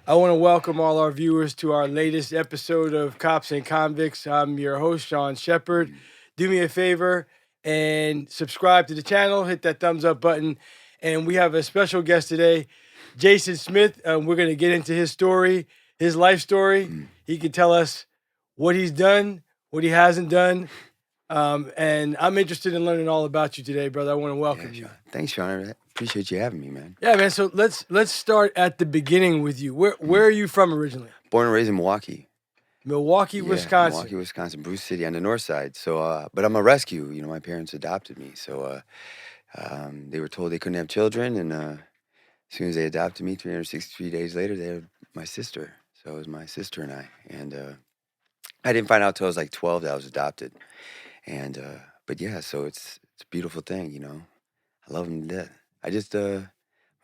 I want to welcome all our viewers to our latest episode of Cops and Convicts. I'm your host, Sheppard. Do me a favor and subscribe to the channel, hit that thumbs up button. And we have a special guest today, Jason Smith. We're going to get into his story, his life story. He can tell us what he's done, what he hasn't done. And I'm interested in learning all about you today, brother. I want to welcome you. Sean. Thanks, Sean. I appreciate you having me, man. Yeah, man. So let's start at the beginning with you. Where are you from originally? Born and raised in Milwaukee. Milwaukee, Wisconsin. Milwaukee, Wisconsin, Bruce City on the north side. So, but I'm a rescue. You know, my parents adopted me. So they were told they couldn't have children, and as soon as they adopted me, 363 days later, they had my sister. So it was my sister and I. And I didn't find out till I was like 12 that I was adopted. And but yeah, so it's a beautiful thing. You know, I love him to death.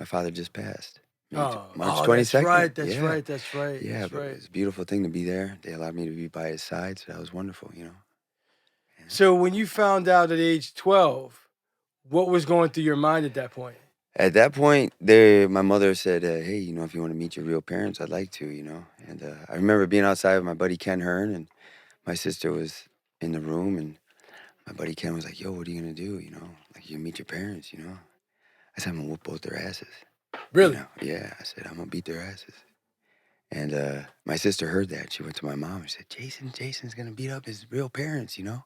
My father just passed. March 22nd. That's right. Yeah, but it's a beautiful thing to be there. They allowed me to be by his side, so that was wonderful, you know. Yeah. So when you found out at age 12, what was going through your mind at that point? At that point, my mother said, hey, you know, if you want to meet your real parents, I'd like to, you know. And I remember being outside with my buddy Ken Hearn, and my sister was in the room, and my buddy Ken was like, yo, what are you going to do, you know? Like, you meet your parents, you know? I said, I'm going to whoop both their asses. Really? You know? Yeah, I said, I'm going to beat their asses. And my sister heard that. She went to my mom and said, Jason's going to beat up his real parents, you know?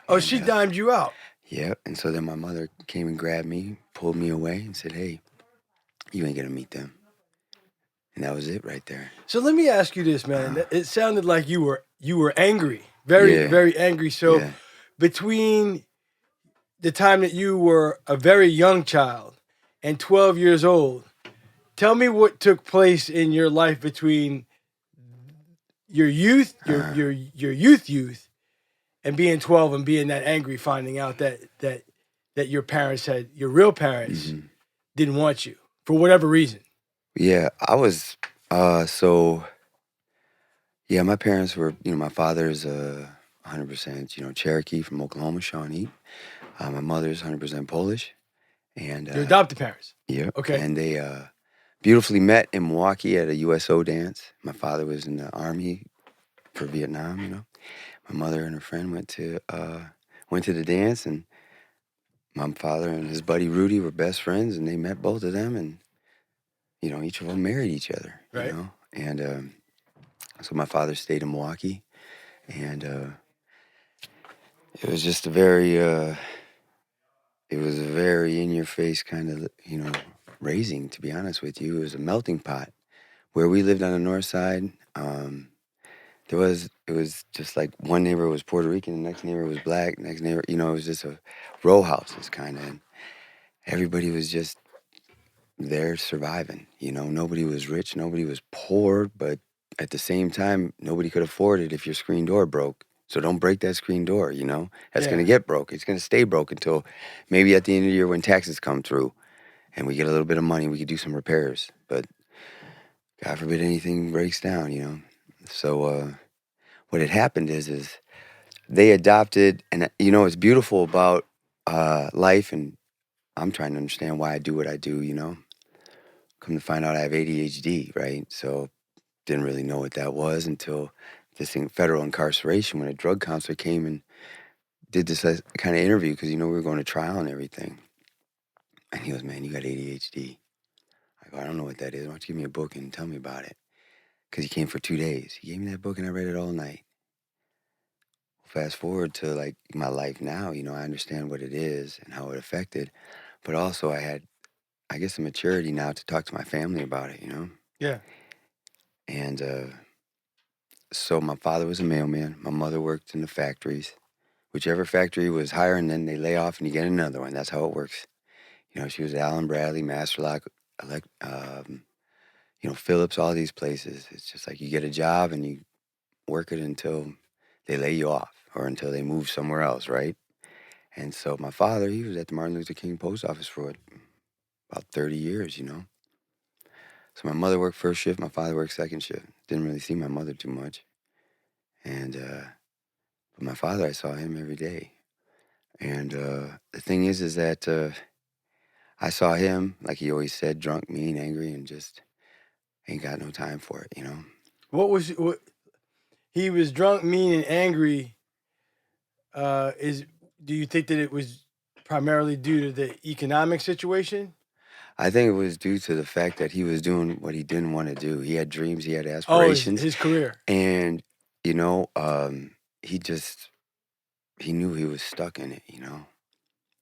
Oh, she dimed you out. Yeah. And so then my mother came and grabbed me, pulled me away and said, hey, you ain't going to meet them. And that was it right there. So let me ask you this, man. It sounded like you were angry, very angry. So between the time that you were a very young child and 12 years old, tell me what took place in your life between your youth, your youth, and being 12 and being that angry, finding out that your parents your real parents didn't want you for whatever reason. Yeah, I was, my parents were, you know, my father's 100%, you know, Cherokee from Oklahoma, Shawnee. My mother's 100% Polish. And your adopted parents? Yeah. Okay. And they beautifully met in Milwaukee at a USO dance. My father was in the Army for Vietnam, you know. My mother and her friend went to the dance, and my father and his buddy Rudy were best friends, and they met both of them, and, you know, each of them married each other, right. You know. And so my father stayed in Milwaukee, and it was just a very in-your-face kind of, you know, raising, to be honest with you. It was a melting pot. Where we lived on the north side, it was just like one neighbor was Puerto Rican, the next neighbor was black, next neighbor, you know, it was just a row houses kind of, and everybody was just there surviving, you know. Nobody was rich, nobody was poor, but at the same time, nobody could afford it if your screen door broke. So don't break that screen door, you know. That's going to get broke. It's going to stay broke until maybe at the end of the year when taxes come through and we get a little bit of money, we could do some repairs. But God forbid anything breaks down, you know. So what had happened is they adopted, and you know, it's beautiful about life, and I'm trying to understand why I do what I do, you know. Come to find out I have ADHD, right? So didn't really know what that was until this thing, federal incarceration, when a drug counselor came and did this kind of interview, because, you know, we were going to trial and everything. And he goes, man, you got ADHD. I go, I don't know what that is. Why don't you give me a book and tell me about it? Because he came for 2 days. He gave me that book and I read it all night. Fast forward to like my life now, you know, I understand what it is and how it affected, but also I had, I guess, the maturity now to talk to my family about it, you know? Yeah. And so my father was a mailman. My mother worked in the factories. Whichever factory was hiring, then they lay off and you get another one. That's how it works. You know, she was at Allen Bradley, Masterlock, you know, Phillips, all these places. It's just like you get a job and you work it until they lay you off or until they move somewhere else, right? And so my father, he was at the Martin Luther King post office for about 30 years, you know. So my mother worked first shift, my father worked second shift. Didn't really see my mother too much. And but my father, I saw him every day. And the thing is that I saw him, like he always said, drunk, mean, angry, and just Ain't got no time for it, you know? What he was drunk, mean, and angry. Is Do you think that it was primarily due to the economic situation? I think it was due to the fact that he was doing what he didn't want to do. He had dreams, he had Oh, aspirations, his career. and, you know, he just, he knew he was stuck in it, you know?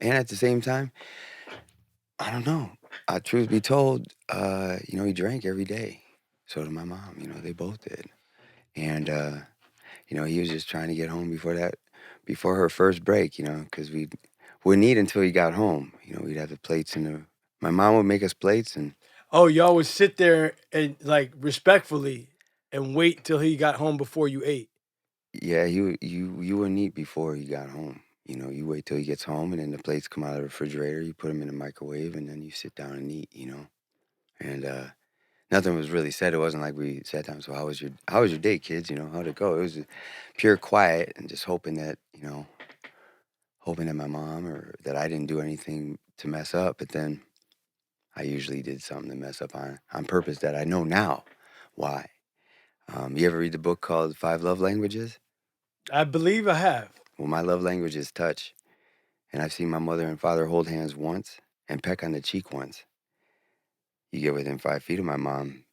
And at the same time, I don't know. Truth be told, you know, he drank every day. So did my mom, you know, they both did. And, you know, he was just trying to get home before her first break, you know, because we wouldn't eat until he got home. You know, we'd have the plates my mom would make us plates and Oh, y'all would sit there and like respectfully and wait till he got home before you ate. yeah, you wouldn't eat before he got home. You know, you wait till he gets home and then the plates come out of the refrigerator, you put them in the microwave and then you sit down and eat, you know. And nothing was really said. It wasn't like we sat down, so how was your day, kids? You know, how'd it go? It was pure quiet and just hoping that, you know, hoping that my mom or that I didn't do anything to mess up, but then I usually did something to mess up on purpose that I know now why. You ever read the book called Five Love Languages? I believe I have. Well, my love language is touch, and I've seen my mother and father hold hands once and peck on the cheek once. You get within 5 feet of my mom,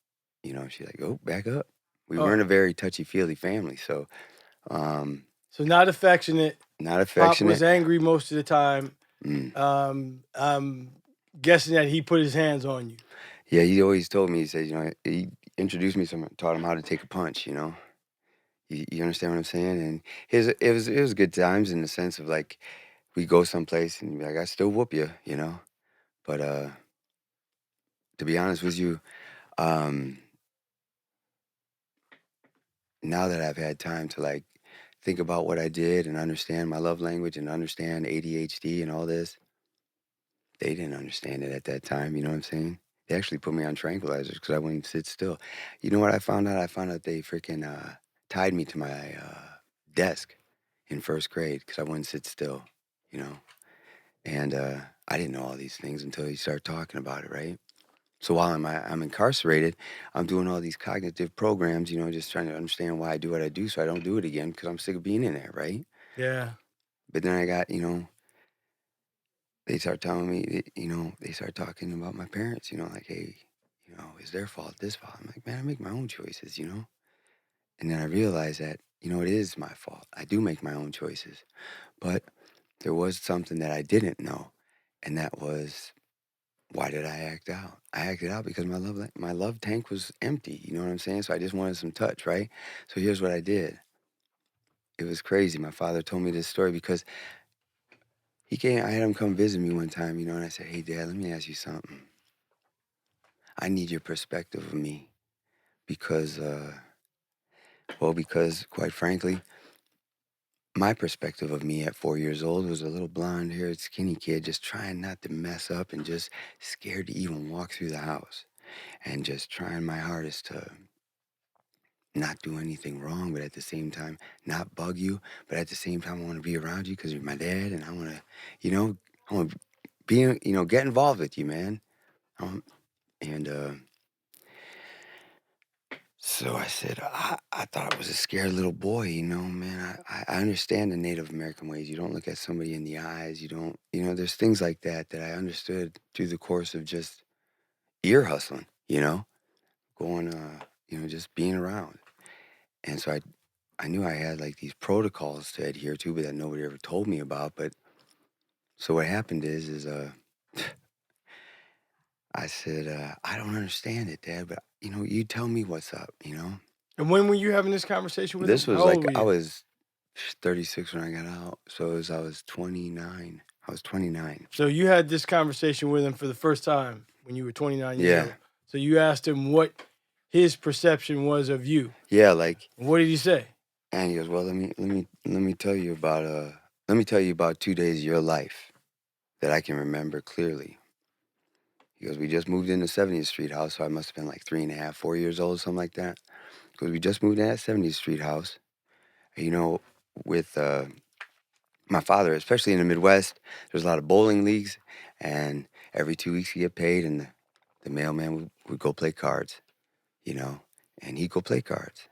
you know, she's like, "Oh, back up." We Oh, weren't a very touchy-feely family, so um, so not affectionate. not Pop was affectionate. angry most of the time. Mm. I'm guessing that he put his hands on you. Yeah, he always told me. He said, you know, he introduced me to someone, taught him how to take a punch. You know, you understand what I'm saying? And it was good times in the sense of like we go someplace and he'd be like, I still whoop you, you know. But to be honest with you, um, now that I've had time to like think about what I did and understand my love language and understand ADHD and all this, they didn't understand it at that time. You know what I'm saying? They actually put me on tranquilizers because I wouldn't sit still. You know what I found out? I found out they freaking tied me to my desk in first grade because I wouldn't sit still, you know? And I didn't know all these things until you start talking about it, right? So while I'm incarcerated, I'm doing all these cognitive programs, you know, just trying to understand why I do what I do so I don't do it again because I'm sick of being in there, right? Yeah. But then I got, you know, they start telling me, you know, they start talking about my parents, you know, like, hey, you know, it's their fault, this fault. I'm like, man, I make my own choices, you know? And then I realized that, you know, it is my fault. I do make my own choices. But there was something that I didn't know. And that was, why did I act out? I acted out because my love tank was empty. You know what I'm saying? So I just wanted some touch, right? So here's what I did. It was crazy. My father told me this story because I had him come visit me one time, you know, and I said, hey, Dad, let me ask you something. I need your perspective of me because, because quite frankly, my perspective of me at 4 years old was a little blonde haired, skinny kid just trying not to mess up and just scared to even walk through the house and just trying my hardest to not do anything wrong, but at the same time, not bug you. But at the same time, I want to be around you because you're my dad and I want to, you know, I want to be, you know, get involved with you, man. And, So I said, I thought I was a scared little boy, you know, man. I understand the Native American ways. You don't look at somebody in the eyes. You don't, you know, there's things like that that I understood through the course of just ear hustling, you know, going, you know, just being around. And so I knew I had like these protocols to adhere to, but that nobody ever told me about. But so what happened is I said, I don't understand it, Dad, but, you know, you tell me what's up, you know? And when were you having this conversation with This him? was How old like were I you? was 36 when I got out, so I was 29. I was 29. So you had this conversation with him for the first time when you were 29 years Yeah, old. So you asked him what his perception was of you. yeah. Like, What did he say? and he goes, "Well, let me tell you about let me tell you about 2 days of your life that I can remember clearly." He goes, "We just moved in the 70th Street house, so I must have been like 3.5, 4 years old, something like that." Because we just moved in that 70th Street house, you know, with my father, especially in the Midwest, there's a lot of bowling leagues, and every 2 weeks you get paid, and the mailman would go play cards. you know, and he'd go play cards.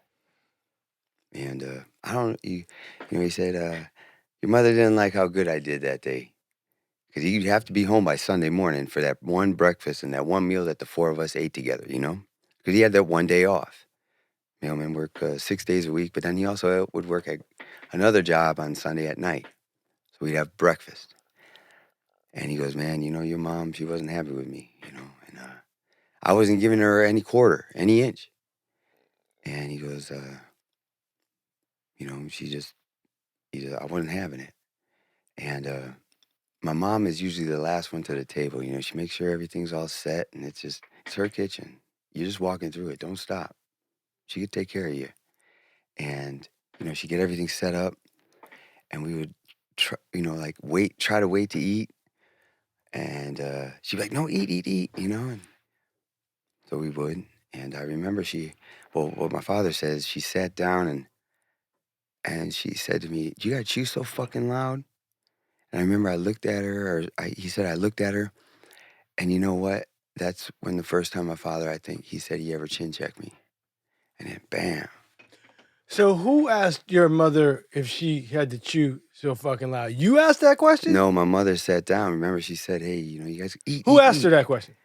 And I don't, he said, your mother didn't like how good I did that day. Because you'd have to be home by Sunday morning for that one breakfast and that one meal that the four of us ate together, you know? Because he had that one day off. Mailman work 6 days a week, but then he also would work at another job on Sunday at night. So we'd have breakfast. And he goes, man, your mom, she wasn't happy with me, and I wasn't giving her any quarter, any inch. And he goes, I wasn't having it. And my mom is usually the last one to the table. She makes sure everything's all set, and it's her kitchen. You're just walking through it. Don't stop. She could take care of you. And, she'd get everything set up, and we would, try to wait to eat. And she'd be like, no, eat, And so we would. And I remember what my father says, she sat down and she said to me, "Do you gotta chew so fucking loud?" And I remember I looked at her, he said I looked at her, and you know what? That's when the first time my father, I think, he said he ever chin checked me. And then bam. So who asked your mother if she had to chew so fucking loud? You asked that question? No, my mother sat down. Remember, she said, hey, you guys eat. Who asked her that question?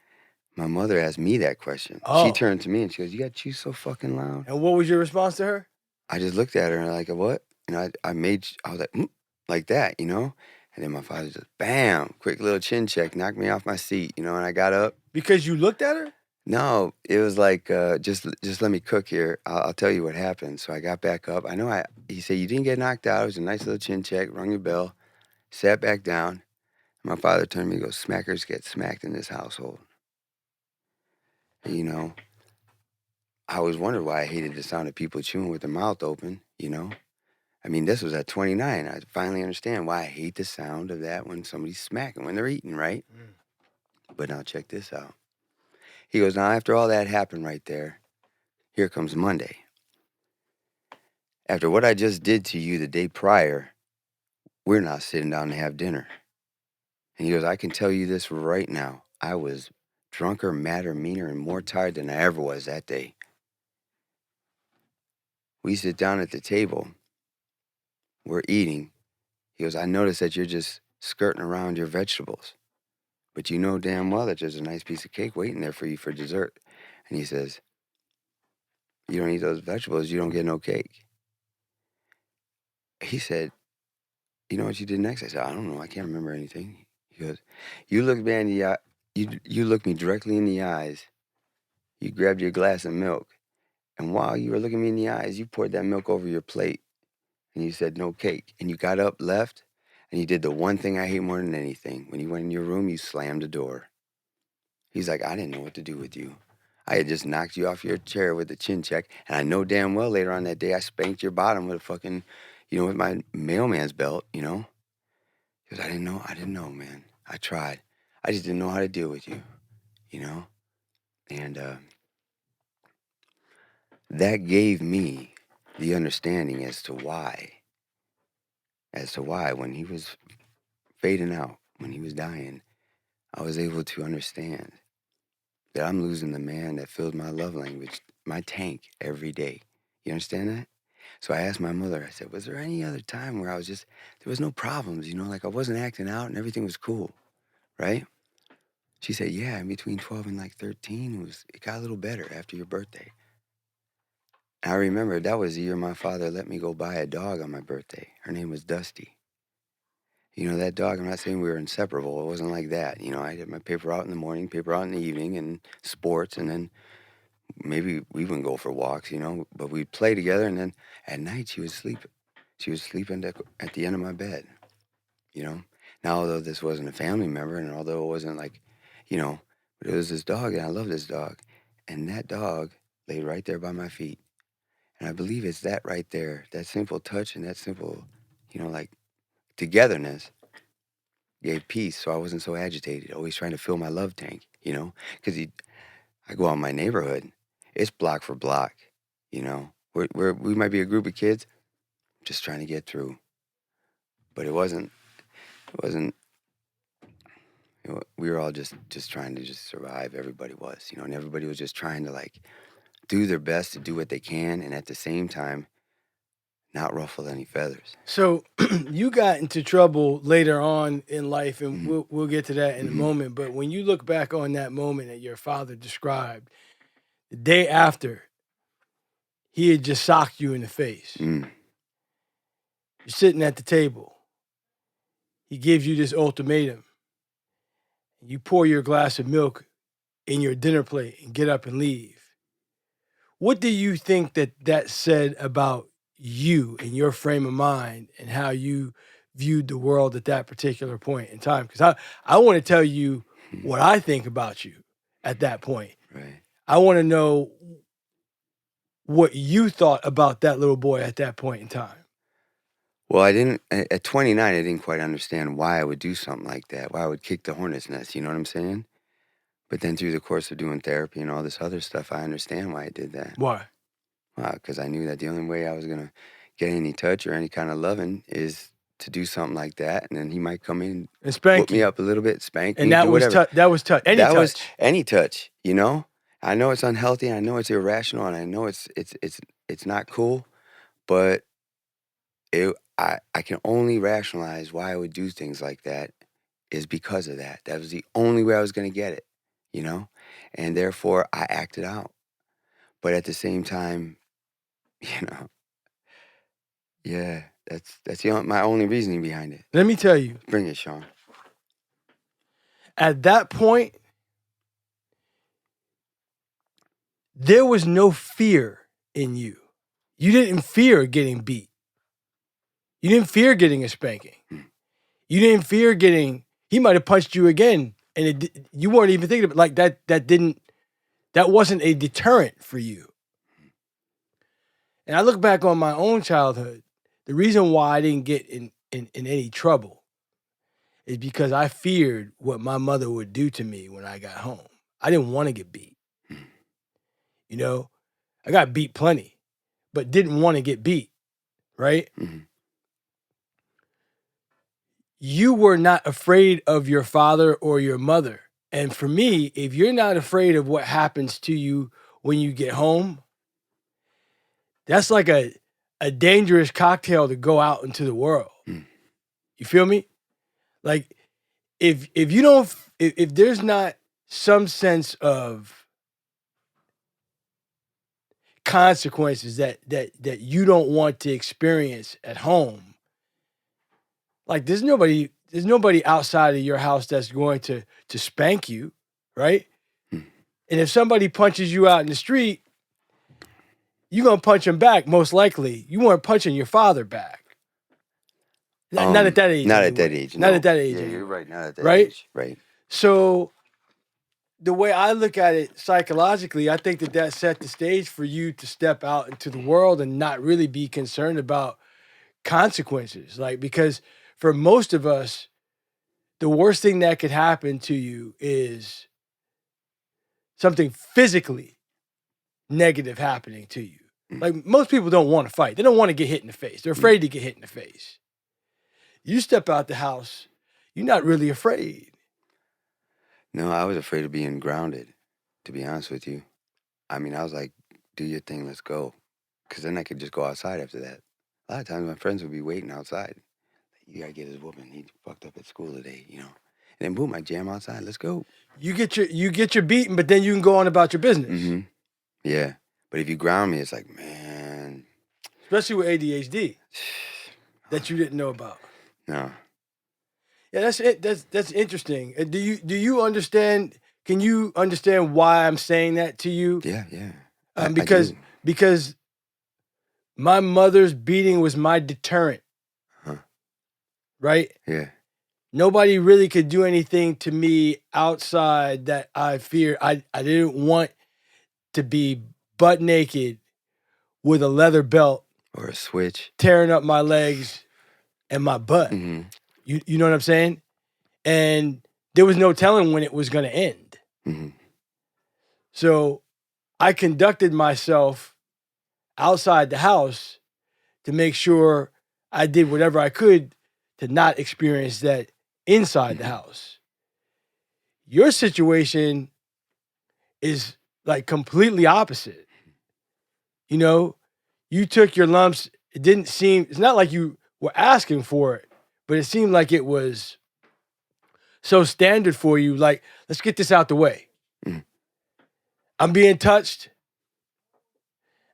My mother asked me that question. Oh. She turned to me and she goes, you gotta chew so fucking loud. And what was your response to her? I just looked at her and like, what? I was like that, And then my father just, bam, quick little chin check, knocked me off my seat, and I got up. Because you looked at her? No, it was like, just let me cook here. I'll tell you what happened. So I got back up. He said, you didn't get knocked out. It was a nice little chin check, rung your bell, sat back down. My father turned to me and goes, smackers get smacked in this household. And, I always wondered why I hated the sound of people chewing with their mouth open, I mean, this was at 29. I finally understand why I hate the sound of that when somebody's smacking, when they're eating, right? But now check this out. He goes, now after all that happened right there, here comes Monday. After what I just did to you the day prior, we're not sitting down to have dinner. And he goes, I can tell you this right now. I was drunker, madder, meaner, and more tired than I ever was that day. We sit down at the table. We're eating. He goes, I noticed that you're just skirting around your vegetables. But you know damn well that there's a nice piece of cake waiting there for you for dessert. And he says, you don't eat those vegetables, you don't get no cake. He said, you know what you did next? I said, I don't know. I can't remember anything. He goes, you looked me in the eye, you looked me directly in the eyes. You grabbed your glass of milk. And while you were looking me in the eyes, you poured that milk over your plate. And you said, no cake. And you got up, left, and you did the one thing I hate more than anything. When you went in your room, you slammed the door. He's like, I didn't know what to do with you. I had just knocked you off your chair with a chin check, and I know damn well later on that day I spanked your bottom with a fucking, with my mailman's belt, Because I didn't know, man. I tried. I just didn't know how to deal with you, And that gave me the understanding as to why when he was fading out, when he was dying, I was able to understand that I'm losing the man that filled my love language, my tank, every day. You understand that? So I asked my mother, I said, was there any other time where there was no problems, like I wasn't acting out and everything was cool, right? She said, yeah, in between 12 and like 13, it got a little better after your birthday. And I remember that was the year my father let me go buy a dog on my birthday. Her name was Dusty. That dog, I'm not saying we were inseparable. It wasn't like that. I did my paper out in the morning, paper out in the evening, and sports, and then maybe we wouldn't go for walks, but we'd play together, and then at night she would sleep. She was sleeping at the end of my bed, Now, although this wasn't a family member, and although it wasn't like, but it was this dog, and I love this dog. And that dog laid right there by my feet. And I believe it's that right there, that simple touch and that simple, like togetherness gave peace. So I wasn't so agitated, always trying to fill my love tank, Because I go out in my neighborhood, it's block for block, we might be a group of kids just trying to get through. But it wasn't, we were all just trying to just survive. Everybody was, and everybody was just trying to like do their best to do what they can, and at the same time, not ruffle any feathers. So you got into trouble later on in life, and we'll get to that in a moment. But when you look back on that moment that your father described, the day after, he had just socked you in the face. You're sitting at the table. He gives you this ultimatum. You pour your glass of milk in your dinner plate and get up and leave. What do you think that said about you and your frame of mind and how you viewed the world at that particular point in time? Because I want to tell you what I think about you at that point. Right. I want to know what you thought about that little boy at that point in time. Well, at 29, I didn't quite understand why I would do something like that, why I would kick the hornet's nest, you know what I'm saying? But then through the course of doing therapy and all this other stuff, I understand why I did that. Why? Because I knew that the only way I was going to get any touch or any kind of loving is to do something like that, and then he might come in and spank me up a little bit, spank me, and that do was whatever. that was touch. Any that touch. was any touch, you know? I know it's unhealthy, I know it's irrational, and I know it's not cool, but I can only rationalize why I would do things like that is because of that. That was the only way I was going to get it, you know? And therefore, I acted out. But at the same time, you know, yeah, that's my only reasoning behind it. Let me tell you. Bring it, Sean. At that point, there was no fear in you. You didn't fear getting beat. You didn't fear getting a spanking. You didn't fear he might have punched you again, and you weren't even thinking of it like that. That wasn't a deterrent for you. And I look back on my own childhood. The reason why I didn't get in any trouble is because I feared what my mother would do to me when I got home. I didn't want to get beat. You know, I got beat plenty, but didn't want to get beat, right? You were not afraid of your father or your mother. And for me, if you're not afraid of what happens to you when you get home, that's like a dangerous cocktail to go out into the world. You feel me? Like if there's not some sense of consequences that you don't want to experience at home, like there's nobody outside of your house that's going to spank you, right? And if somebody punches you out in the street, you're gonna punch him back, most likely. You weren't punching your father back. Not at that age. Not anyway. at that age. Not at that age. Yeah, anyway. you're right. Not at that right? age. Right. So the way I look at it psychologically, I think that set the stage for you to step out into the world and not really be concerned about consequences. Like, because for most of us, the worst thing that could happen to you is something physically negative happening to you. Like, most people don't want to fight. They don't want to get hit in the face. They're afraid to get hit in the face. You step out the house, you're not really afraid. No, I was afraid of being grounded, to be honest with you. I mean, I was like, do your thing, let's go. Because then I could just go outside after that. A lot of times my friends would be waiting outside. You gotta get his whooping. He fucked up at school today, you know. And then boom, I jam outside. Let's go. You get your beating, but then you can go on about your business. Yeah, but if you ground me, it's like, man. Especially with ADHD, that you didn't know about. No. Yeah, that's it. That's interesting. Do you understand? Can you understand why I'm saying that to you? Yeah. Because my mother's beating was my deterrent. Right? Yeah. Nobody really could do anything to me outside that I fear. I didn't want to be butt naked with a leather belt or a switch tearing up my legs and my butt. You know what I'm saying? And there was no telling when it was going to end. So I conducted myself outside the house to make sure I did whatever I could to not experience that inside the house. Your situation is like completely opposite. you know, you took your lumps. It didn't seem, it's not like you were asking for it, but it seemed like it was so standard for you. Like, let's get this out the way. Mm. I'm being touched.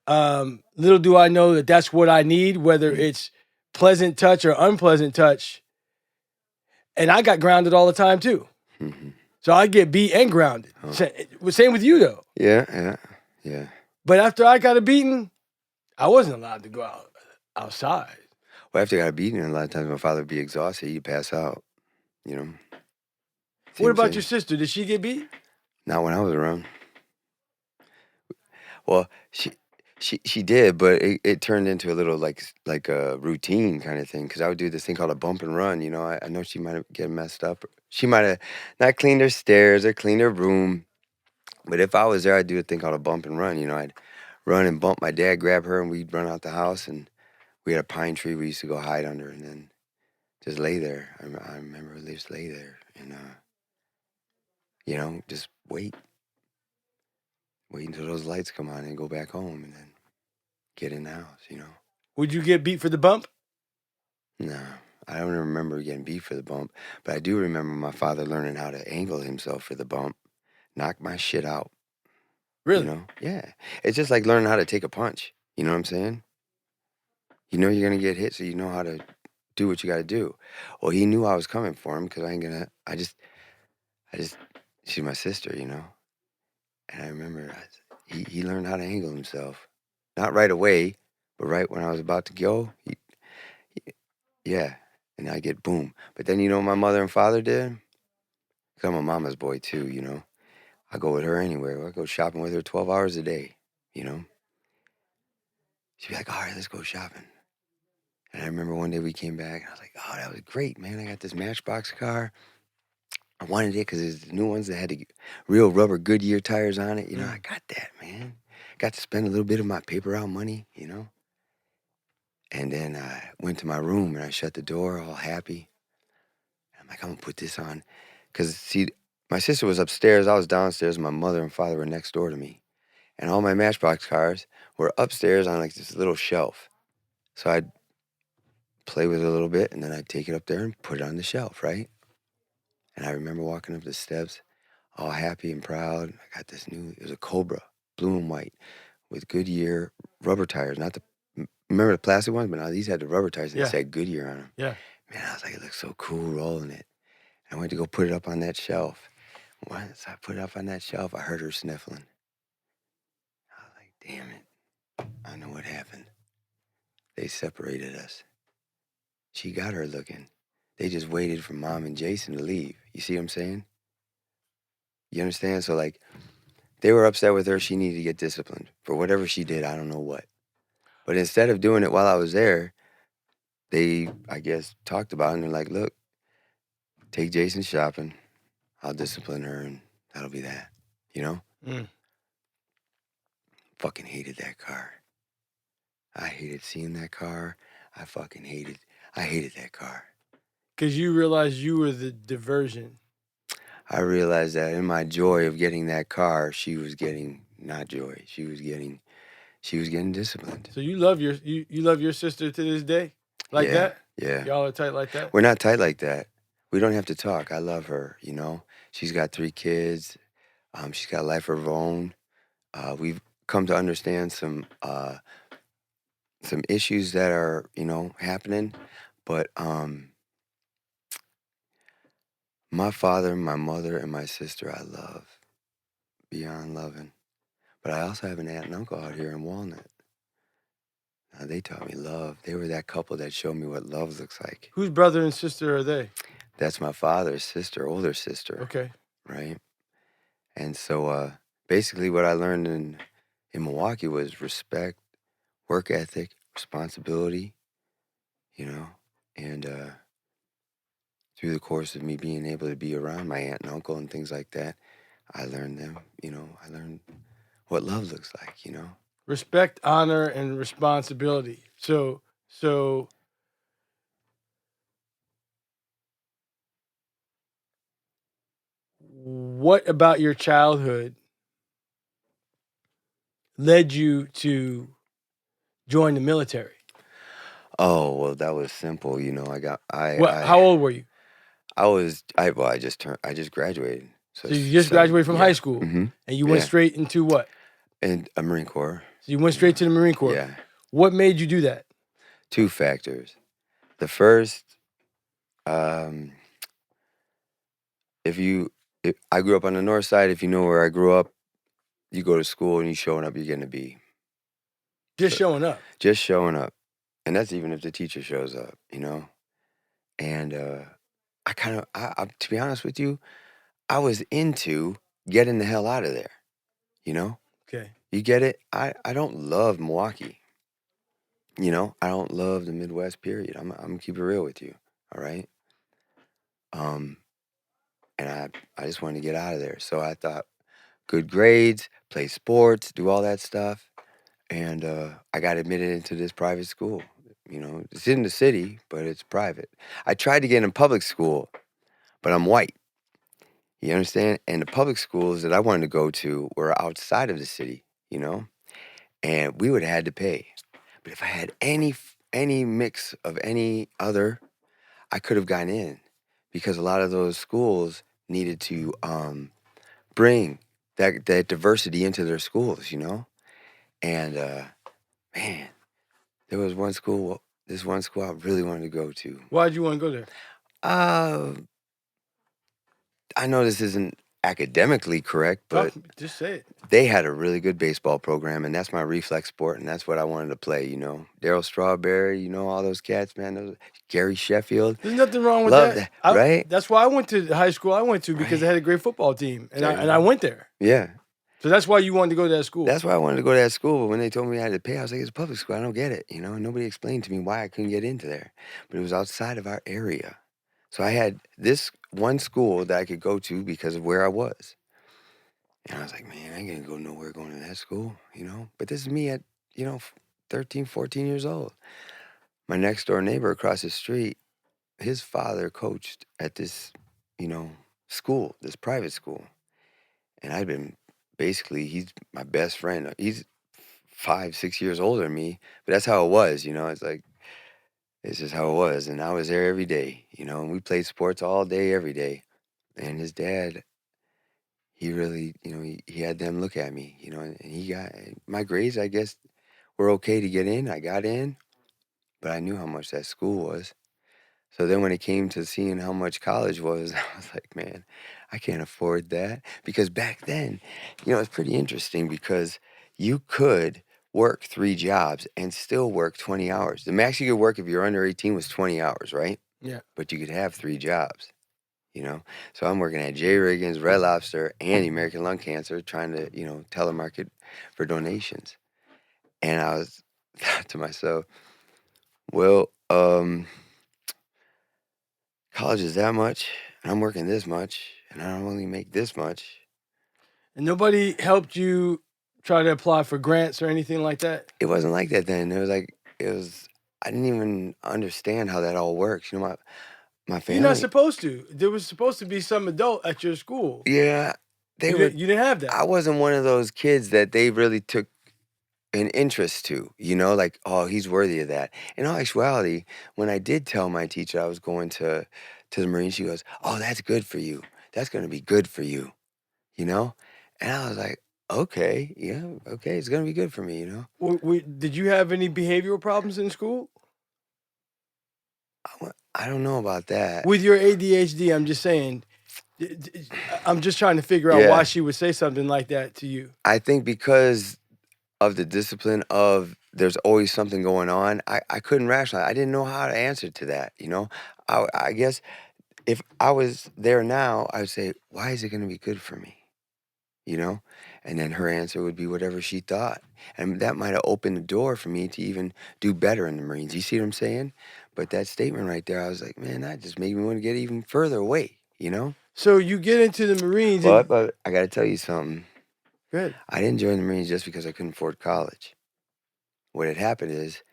Little do I know that that's what I need, whether it's pleasant touch or unpleasant touch. And I got grounded all the time too. Mm-hmm. So I get beat and grounded. Oh. Same with you though. Yeah. But after I got a beating, I wasn't allowed to go outside. Well, after I got a beating, a lot of times my father would be exhausted. He'd pass out, you know. What about your sister? Did she get beat? Not when I was around. Well, she did, but it turned into a little like a routine kind of thing because I would do this thing called a bump and run. You know, I know she might have get messed up. She might have not cleaned her stairs or cleaned her room, but if I was there, I'd do a thing called a bump and run. You know, I'd run and bump my dad, grab her, and we'd run out the house. And we had a pine tree we used to go hide under, and then just lay there. I remember we just lay there and you know, just wait until those lights come on and go back home, and then get in the house. You know. Would you get beat for the bump? No, I don't remember getting beat for the bump, but I do remember my father learning how to angle himself for the bump, knock my shit out. Really? You know? Yeah. It's just like learning how to take a punch. You know what I'm saying? You know you're going to get hit, so you know how to do what you got to do. Well, he knew I was coming for him because I just, she's my sister, you know? And I remember he learned how to angle himself. Not right away, but right when I was about to go, yeah. And I get boom. But then you know what my mother and father did? Because I'm a mama's boy too, you know. I go with her anywhere. I go shopping with her 12 hours a day, you know. She'd be like, all right, let's go shopping. And I remember one day we came back and I was like, oh, that was great, man. I got this Matchbox car. I wanted it because it's the new ones that had the real rubber Goodyear tires on it. You know, I got that, man. Got to spend a little bit of my paper out money, you know. And then I went to my room and I shut the door all happy. I'm like, I'm going to put this on. Because, see, my sister was upstairs. I was downstairs. My mother and father were next door to me. And all my Matchbox cars were upstairs on like this little shelf. So I'd play with it a little bit, and then I'd take it up there and put it on the shelf, right? And I remember walking up the steps, all happy and proud. I got this it was a Cobra, blue and white, with Goodyear rubber tires. Not remember the plastic ones, but now these had the rubber tires and it said Goodyear on them. Yeah. Man, I was like, it looks so cool rolling it. I went to go put it up on that shelf. Once I put it up on that shelf, I heard her sniffling. I was like, damn it. I know what happened. They separated us. She got her looking. They just waited for Mom and Jason to leave. You see what I'm saying? You understand? So, like, they were upset with her. She needed to get disciplined for whatever she did. I don't know what. But instead of doing it while I was there, they, I guess, talked about it. And they're like, look, take Jason shopping. I'll discipline her, and that'll be that. You know? Fucking hated that car. I hated seeing that car. I hated that car. Because you realized you were the diversion. I realized that in my joy of getting that car, she was getting not joy. She was getting disciplined. So you love your sister to this day? Like that? Yeah. Y'all are tight like that? We're not tight like that. We don't have to talk. I love her, you know. She's got 3 kids. She's got a life of her own. We've come to understand some issues that are, you know, happening. But my father, my mother, and my sister I love beyond loving. But I also have an aunt and uncle out here in Walnut. They taught me love. They were that couple that showed me what love looks like. Whose brother and sister are they? That's my father's sister, older sister. Okay. Right? And so basically what I learned in Milwaukee was respect, work ethic, responsibility, you know, and through the course of me being able to be around my aunt and uncle and things like that, I learned them, you know, I learned what love looks like, you know. Respect, honor, and responsibility. So what about your childhood led you to join the military? Oh, well, that was simple. You know, How old were you? I just graduated. So you just graduated from high school, and you went straight into what? And a Marine Corps. So you went straight to the Marine Corps. Yeah. What made you do that? 2 factors. The first, I grew up on the north side. If you know where I grew up, you go to school and you showing up, you're getting a B. Just showing up. Just showing up. And that's even if the teacher shows up, you know? And to be honest with you, I was into getting the hell out of there, you know? Okay. You get it? I don't love Milwaukee. You know, I don't love the Midwest, period. I'm gonna keep it real with you, all right? And I just wanted to get out of there. So I thought, good grades, play sports, do all that stuff. And I got admitted into this private school. You know, it's in the city, but it's private. I tried to get in public school, but I'm white. You understand? And the public schools that I wanted to go to were outside of the city, you know? And we would have had to pay. But if I had any mix of any other, I could have gotten in, because a lot of those schools needed to bring that diversity into their schools, you know? And man, there was this one school I really wanted to go to. Why'd you want to go there? I know this isn't academically correct, but just say it. They had a really good baseball program, and that's my reflex sport, and that's what I wanted to play, you know? Daryl Strawberry, you know, all those cats, man. Gary Sheffield. There's nothing wrong with Love that. right? That's why I went to the high school I went to, because they had a great football team, and I went there. Yeah. So that's why you wanted to go to that school. That's why I wanted to go to that school, but when they told me I had to pay, I was like, it's a public school. I don't get it, you know? And nobody explained to me why I couldn't get into there. But it was outside of our area. So I had this one school that I could go to because of where I was. And I was like, man, I ain't gonna go nowhere going to that school, you know? But this is me at, 13, 14 years old. My next door neighbor across the street, his father coached at this, school, this private school. And he's my best friend. He's 5, 6 years older than me, but that's how it was, it's like, it's just how it was. And I was there every day, and we played sports all day, every day. And his dad, he really, he had them look at me, and he got my grades, I guess, were okay to get in. I got in, but I knew how much that school was. So then when it came to seeing how much college was, I was like, man, I can't afford that. Because back then, it's pretty interesting, because you could work 3 jobs and still work 20 hours. The max you could work if you're under 18 was 20 hours, right? Yeah. But you could have 3 jobs. So I'm working at J. Riggins, Red Lobster, and the American Lung Cancer, trying to, telemarket for donations. And I was thought to myself, well, college is that much, and I'm working this much, and I don't only make this much. And nobody helped you try to apply for grants or anything like that? It wasn't like that then. I didn't even understand how that all works. My family. You're not supposed to. There was supposed to be some adult at your school. Yeah. You didn't have that. I wasn't one of those kids that they really took an interest to, like, oh, he's worthy of that. In all actuality, when I did tell my teacher I was going to the Marines, she goes, oh, that's good for you. That's going to be good for you, And I was like, okay, yeah, okay, it's going to be good for me, Did you have any behavioral problems in school? I don't know about that. With your ADHD, I'm just saying, I'm just trying to figure out why she would say something like that to you. I think because of the discipline of there's always something going on, I couldn't rationalize. I didn't know how to answer to that, I guess if I was there now, I would say, why is it going to be good for me? And then her answer would be whatever she thought. And that might have opened the door for me to even do better in the Marines. You see what I'm saying? But that statement right there, I was like, man, that just made me want to get even further away, So you get into the Marines. But I got to tell you something. Good. I didn't join the Marines just because I couldn't afford college. What had happened is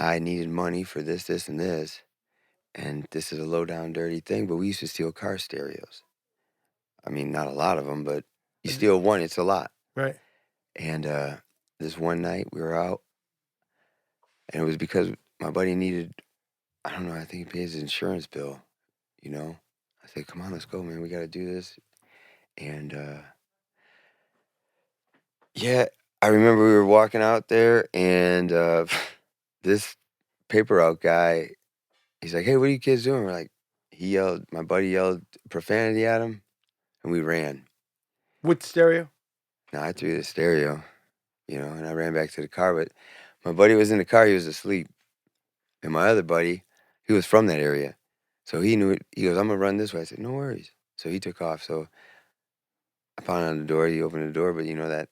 I needed money for this, and this. And this is a low down, dirty thing, but we used to steal car stereos. I mean, not a lot of them, but you steal one, it's a lot. Right. And this one night we were out, And it was because my buddy needed, I don't know, I think he paid his insurance bill, you know? I said, come on, let's go, man. We got to do this. And yeah, I remember we were walking out there and this paper route guy, he's like, hey, what are you kids doing? We're like, my buddy yelled profanity at him and we ran. With stereo? Now I threw the stereo, and I ran back to the car, but my buddy was in the car, he was asleep. And my other buddy, he was from that area. So he knew it. He goes, I'm going to run this way. I said, no worries. So he took off. So I pounded on the door. He opened the door, but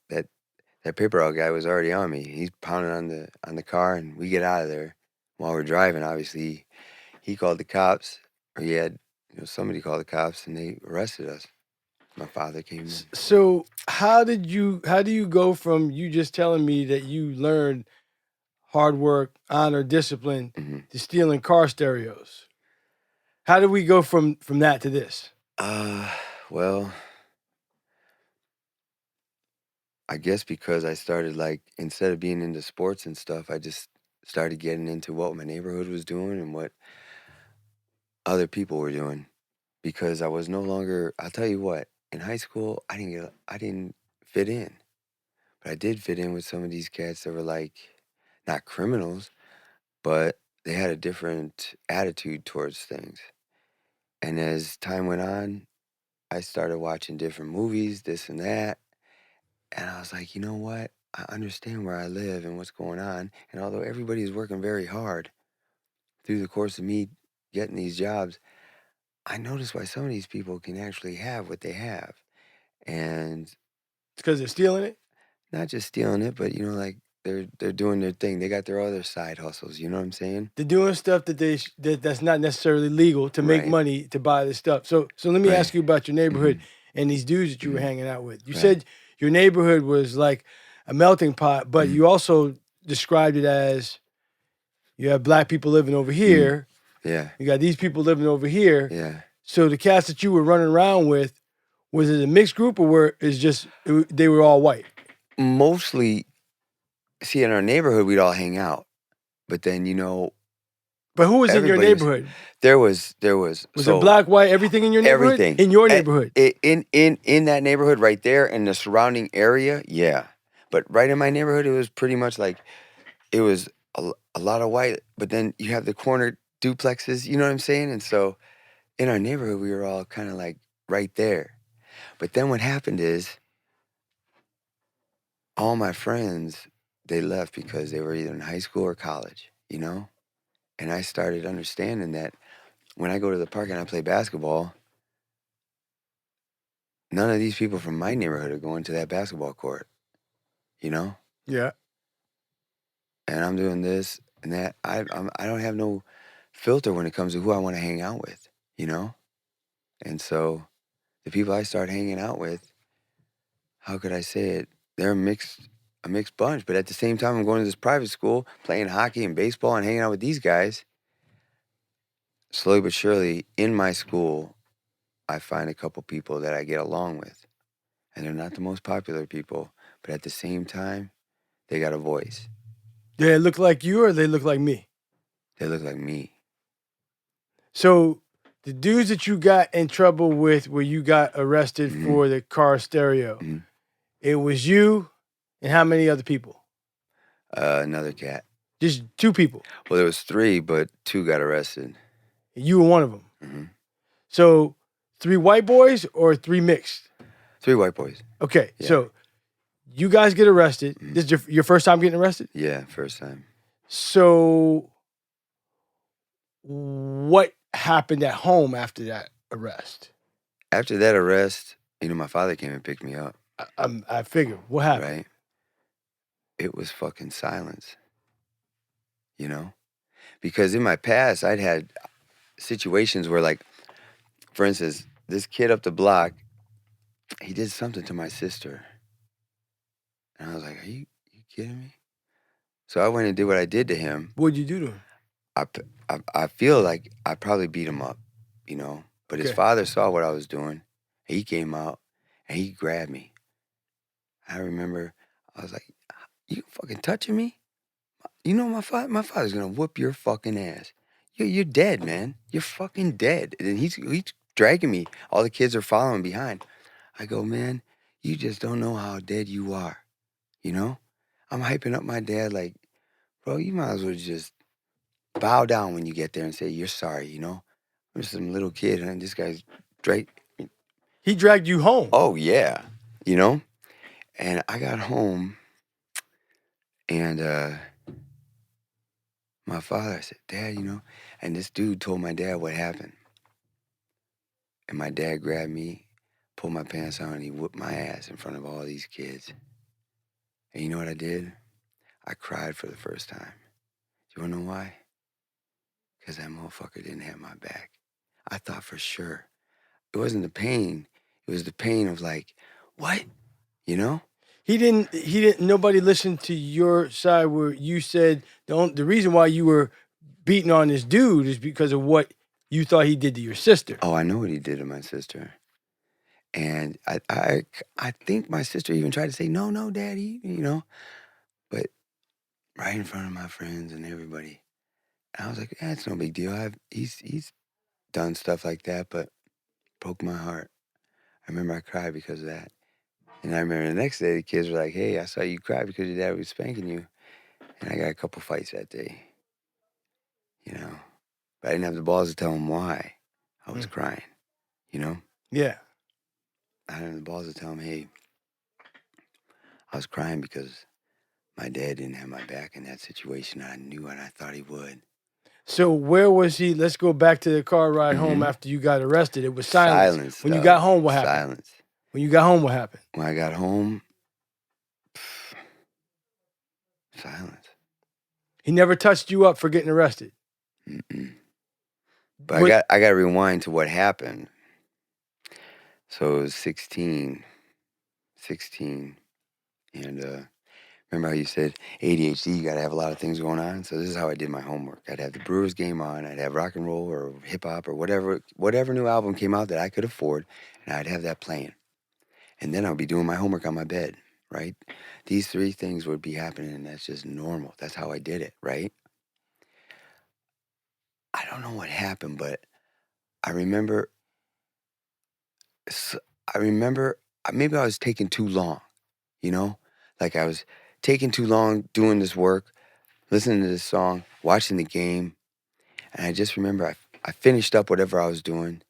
that paper route guy was already on me. He's pounding on the car, and we get out of there. While we're driving, obviously, he called the cops, or he had somebody called the cops, and they arrested us. My father came in. So how do you go from you just telling me that you learned hard work, honor, discipline, to stealing car stereos? How did we go from that to this? Well, I guess because I started, instead of being into sports and stuff, I just started getting into what my neighborhood was doing and what other people were doing. Because I was no longer, I'll tell you what, in high school, I didn't fit in. But I did fit in with some of these cats that were not criminals, but they had a different attitude towards things. And as time went on, I started watching different movies, this and that. And I was like, you know what? I understand where I live and what's going on. And although everybody is working very hard through the course of me getting these jobs, I noticed why some of these people can actually have what they have. And it's because they're stealing it? Not just stealing it, but they're doing their thing. They got their other side hustles. You know what I'm saying? They're doing stuff that's not necessarily legal to make money to buy this stuff. So let me ask you about your neighborhood and these dudes that you were hanging out with. You said your neighborhood was like a melting pot, but you also described it as you have black people living over here. Yeah. You got these people living over here. Yeah. So the cats that you were running around with, was it a mixed group or they were all white? Mostly, see, in our neighborhood, we'd all hang out. But then, But who was in your neighborhood? There was. Was it black, white, everything in your neighborhood? Everything. In your neighborhood? In that neighborhood right there, in the surrounding area, yeah. But right in my neighborhood, it was pretty much it was a lot of white. But then you have the corner duplexes, you know what I'm saying? And so in our neighborhood, we were all kind of right there. But then what happened is all my friends, they left because they were either in high school or college, And I started understanding that when I go to the park and I play basketball, none of these people from my neighborhood are going to that basketball court, Yeah. And I'm doing this and that. I don't have no filter when it comes to who I want to hang out with, And so the people I start hanging out with, how could I say it? They're a mixed bunch. But at the same time, I'm going to this private school, playing hockey and baseball and hanging out with these guys. Slowly but surely, in my school, I find a couple people that I get along with. And they're not the most popular people, but at the same time, they got a voice. Do they look like you or they look like me? They look like me. So the dudes that you got in trouble with where you got arrested for the car stereo, it was you and how many other people? Another cat. Just 2 people? Well, there was 3, but 2 got arrested. You were one of them? So 3 white boys or 3 mixed? 3 white boys. Okay, yeah. So you guys get arrested. This is your first time getting arrested? Yeah, first time. So what happened at home after that arrest? After that arrest, my father came and picked me up. I figured. What happened? Right? It was fucking silence. Because in my past, I'd had situations where, for instance, this kid up the block, he did something to my sister. And I was like, are you kidding me? So I went and did what I did to him. What'd you do to him? I feel like I probably beat him up, But his father saw what I was doing. He came out and he grabbed me. I remember I was like, you fucking touching me? you know, my father's gonna whoop your fucking ass. You're dead, man. You're fucking dead. And he's dragging me. All the kids are following behind. I go, man, you just don't know how dead you are. You know? I'm hyping up my dad like, bro, you might as well just bow down when you get there and say you're sorry, you know? I'm just some little kid and this guy's straight. He dragged you home. Oh, yeah. You know? And I got home and my father, I said, Dad, you know? And this dude told my dad what happened. And my dad grabbed me, pulled my pants on, and he whooped my ass in front of all these kids. And you know what I did? I cried for the first time. Do you want to know why? Because that motherfucker didn't have my back. I thought for sure. It wasn't the pain. It was the pain of like, what? You know? He didn't, nobody listened to your side where you said the reason why you were beating on this dude is because of what you thought he did to your sister. Oh, I know what he did to my sister. And I think my sister even tried to say, no, Daddy, you know? But right in front of my friends and everybody. And I was like, it's no big deal. He's done stuff like that, but broke my heart. I remember I cried because of that. And I remember the next day the kids were like, hey, I saw you cry because your dad was spanking you. And I got a couple fights that day, you know? But I didn't have the balls to tell them why I was crying, you know? Yeah. I didn't have the balls to tell them, hey, I was crying because my dad didn't have my back in that situation. I knew and I thought he would. So where was he? Let's go back to the car ride home after you got arrested. It was silence. Silence. When you got home, what happened? Silence. When you got home, what happened? When I got home, silence. He never touched you up for getting arrested. Mm-mm. But I got to rewind to what happened. So it was 16, and remember how you said ADHD, you got to have a lot of things going on? So this is how I did my homework. I'd have the Brewers game on, I'd have rock and roll or hip-hop or whatever new album came out that I could afford, and I'd have that playing. And then I'll be doing my homework on my bed, right? These three things would be happening, and that's just normal. That's how I did it, right? I don't know what happened, but I remember maybe I was taking too long, you know? Like I was taking too long doing this work, listening to this song, watching the game, and I just remember I finished up whatever I was doing,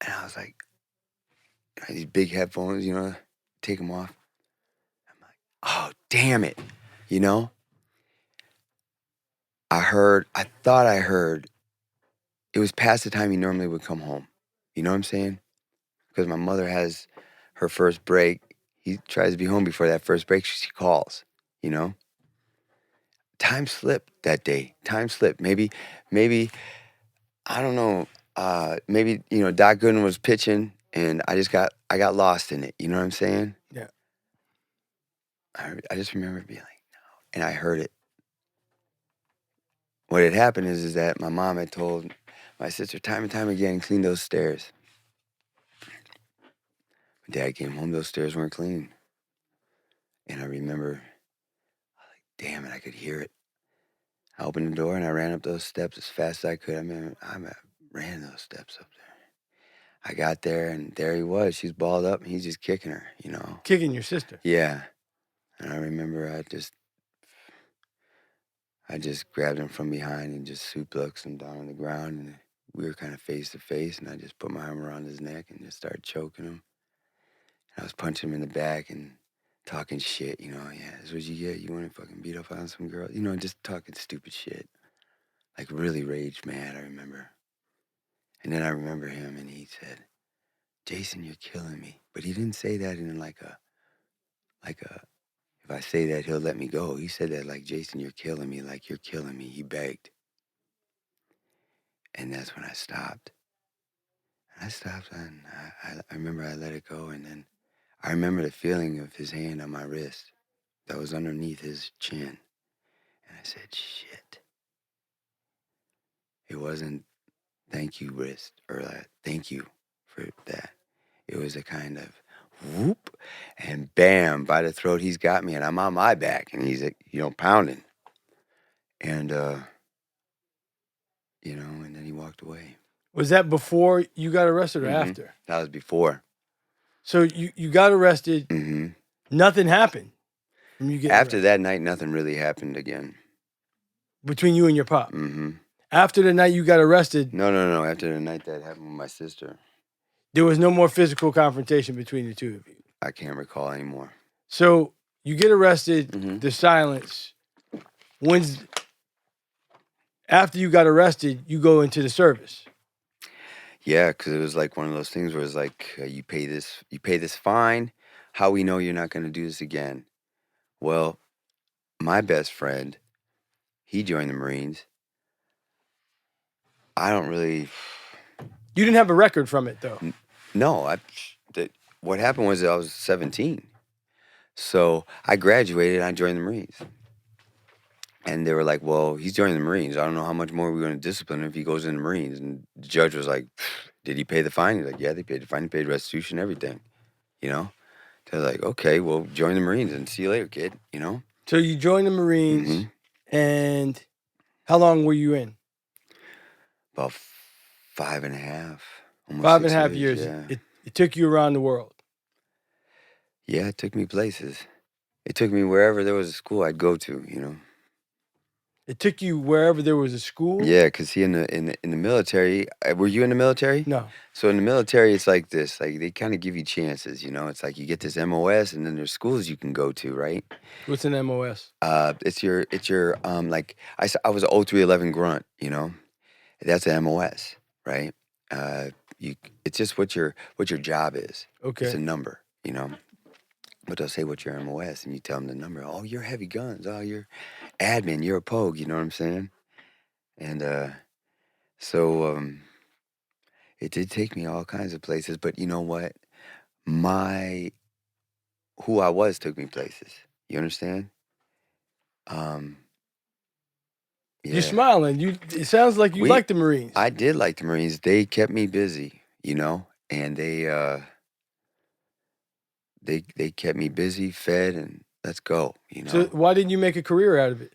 and I was like, I had these big headphones, you know, take them off. I'm like, oh, damn it, you know? I thought I heard, it was past the time he normally would come home. You know what I'm saying? Because my mother has her first break. He tries to be home before that first break. She calls, you know? Time slipped that day. Time slipped. Maybe, I don't know. Maybe, you know, Doc Gooden was pitching and I got lost in it. You know what I'm saying? Yeah. I just remember being like, no. And I heard it. What had happened is that my mom had told my sister time and time again, clean those stairs. My dad came home, those stairs weren't clean. And I remember, damn it, I could hear it. I opened the door and I ran up those steps as fast as I could. I ran those steps up there. I got there and there he was. She's balled up and he's just kicking her, you know. Kicking your sister. Yeah. And I remember I just grabbed him from behind and just suplexed him down on the ground, and we were kind of face to face, and I just put my arm around his neck and just started choking him. And I was punching him in the back and talking shit, you know, yeah, this is what you get. You want to fucking beat up on some girl, you know, just talking stupid shit. Like really rage mad, I remember. And then I remember him and he said, Jason, you're killing me. But he didn't say that in like a, if I say that, he'll let me go. He said that like, Jason, you're killing me, like you're killing me. He begged. And that's when I stopped. And I stopped and I remember I let it go. And then I remember the feeling of his hand on my wrist that was underneath his chin. And I said, shit. It wasn't thank you, wrist, or thank you for that. It was a kind of, whoop, and bam, by the throat, he's got me, and I'm on my back, and he's, pounding. And, and then he walked away. Was that before you got arrested or after? That was before. So you got arrested. Nothing happened from you getting After arrested. that night, nothing really happened again. Between you and your pop? After the night you got arrested? No. After the night that happened with my sister. There was no more physical confrontation between the two of you? I can't recall anymore. So you get arrested, the silence. After you got arrested, you go into the service? Yeah, because it was like one of those things where it's like, you pay this fine. How we know you're not going to do this again? Well, my best friend, he joined the Marines. I don't really... You didn't have a record from it, though? No. What happened was I was 17. So I graduated and I joined the Marines. And they were like, well, he's joining the Marines. I don't know how much more we're going to discipline him if he goes in the Marines. And the judge was like, did he pay the fine? He's like, yeah, they paid the fine. He paid restitution, everything. They're like, okay, well, join the Marines and see you later, kid, So you joined the Marines, and how long were you in? About 5.5. Almost 5.5 years. Yeah. It took you around the world. Yeah, it took me places. It took me wherever there was a school I'd go to, It took you wherever there was a school? Yeah, because in the military, were you in the military? No. So in the military, it's like this. Like, they kind of give you chances, It's like you get this MOS, and then there's schools you can go to, right? What's an MOS? It's your like, I was an 0311 grunt, That's an MOS, right? It's just what your job is. Okay. It's a number, But they'll say what's your MOS, and you tell them the number. Oh, you're heavy guns. Oh, you're admin. You're a pogue. You know what I'm saying? And so it did take me all kinds of places. But you know what? Who I was took me places. You understand? Yeah. You're smiling. It sounds like you like the Marines. I did like the Marines. They kept me busy, and they kept me busy, fed, and let's go, So why didn't you make a career out of it?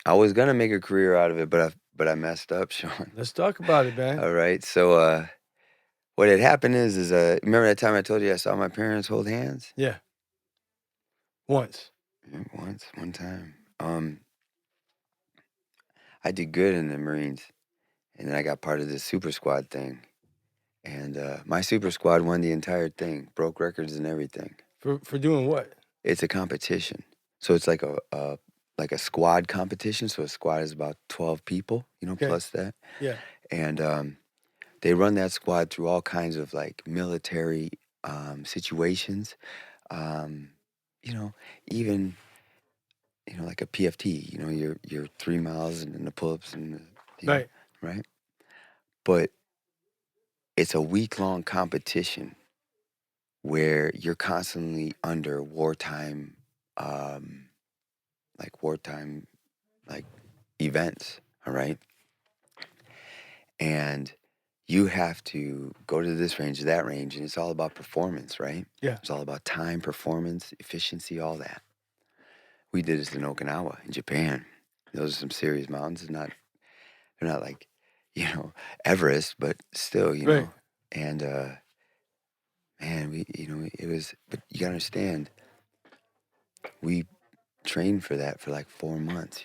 I was gonna make a career out of it, but I messed up, Sean. Let's talk about it, man. All right. So what had happened is remember that time I told you I saw my parents hold hands? Yeah. Once. One time. I did good in the Marines, and then I got part of this super squad thing. And my super squad won the entire thing, broke records and everything. For doing what? It's a competition. So it's like a squad competition. So a squad is about 12 people, plus that. Yeah. And they run that squad through all kinds of like military situations. Even like a PFT. Your 3 miles and then the pull-ups and right. Right. But it's a week-long competition where you're constantly under wartime events, all right? And you have to go to this range, that range, and it's all about performance, right? Yeah. It's all about time, performance, efficiency, all that. We did this in Okinawa, in Japan. Those are some serious mountains. They're not like, Everest, but still, right. And man, it was, but you gotta understand, we trained for that for like 4 months,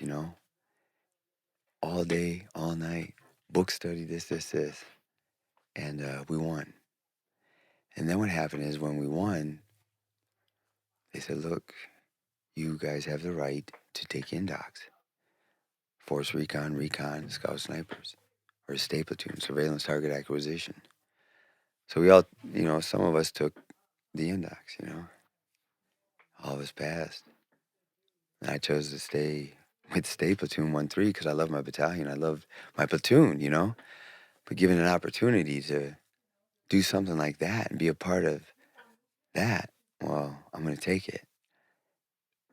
all day, all night, book study, this. And we won. And then what happened is when we won, they said, look, you guys have the right to take indocs. Force recon, scout snipers, or a state platoon, surveillance target acquisition. So we all, some of us took the indocs, all of us passed. And I chose to stay with State Platoon 1-3 because I love my battalion. I love my platoon, But given an opportunity to do something like that and be a part of that, well, I'm going to take it.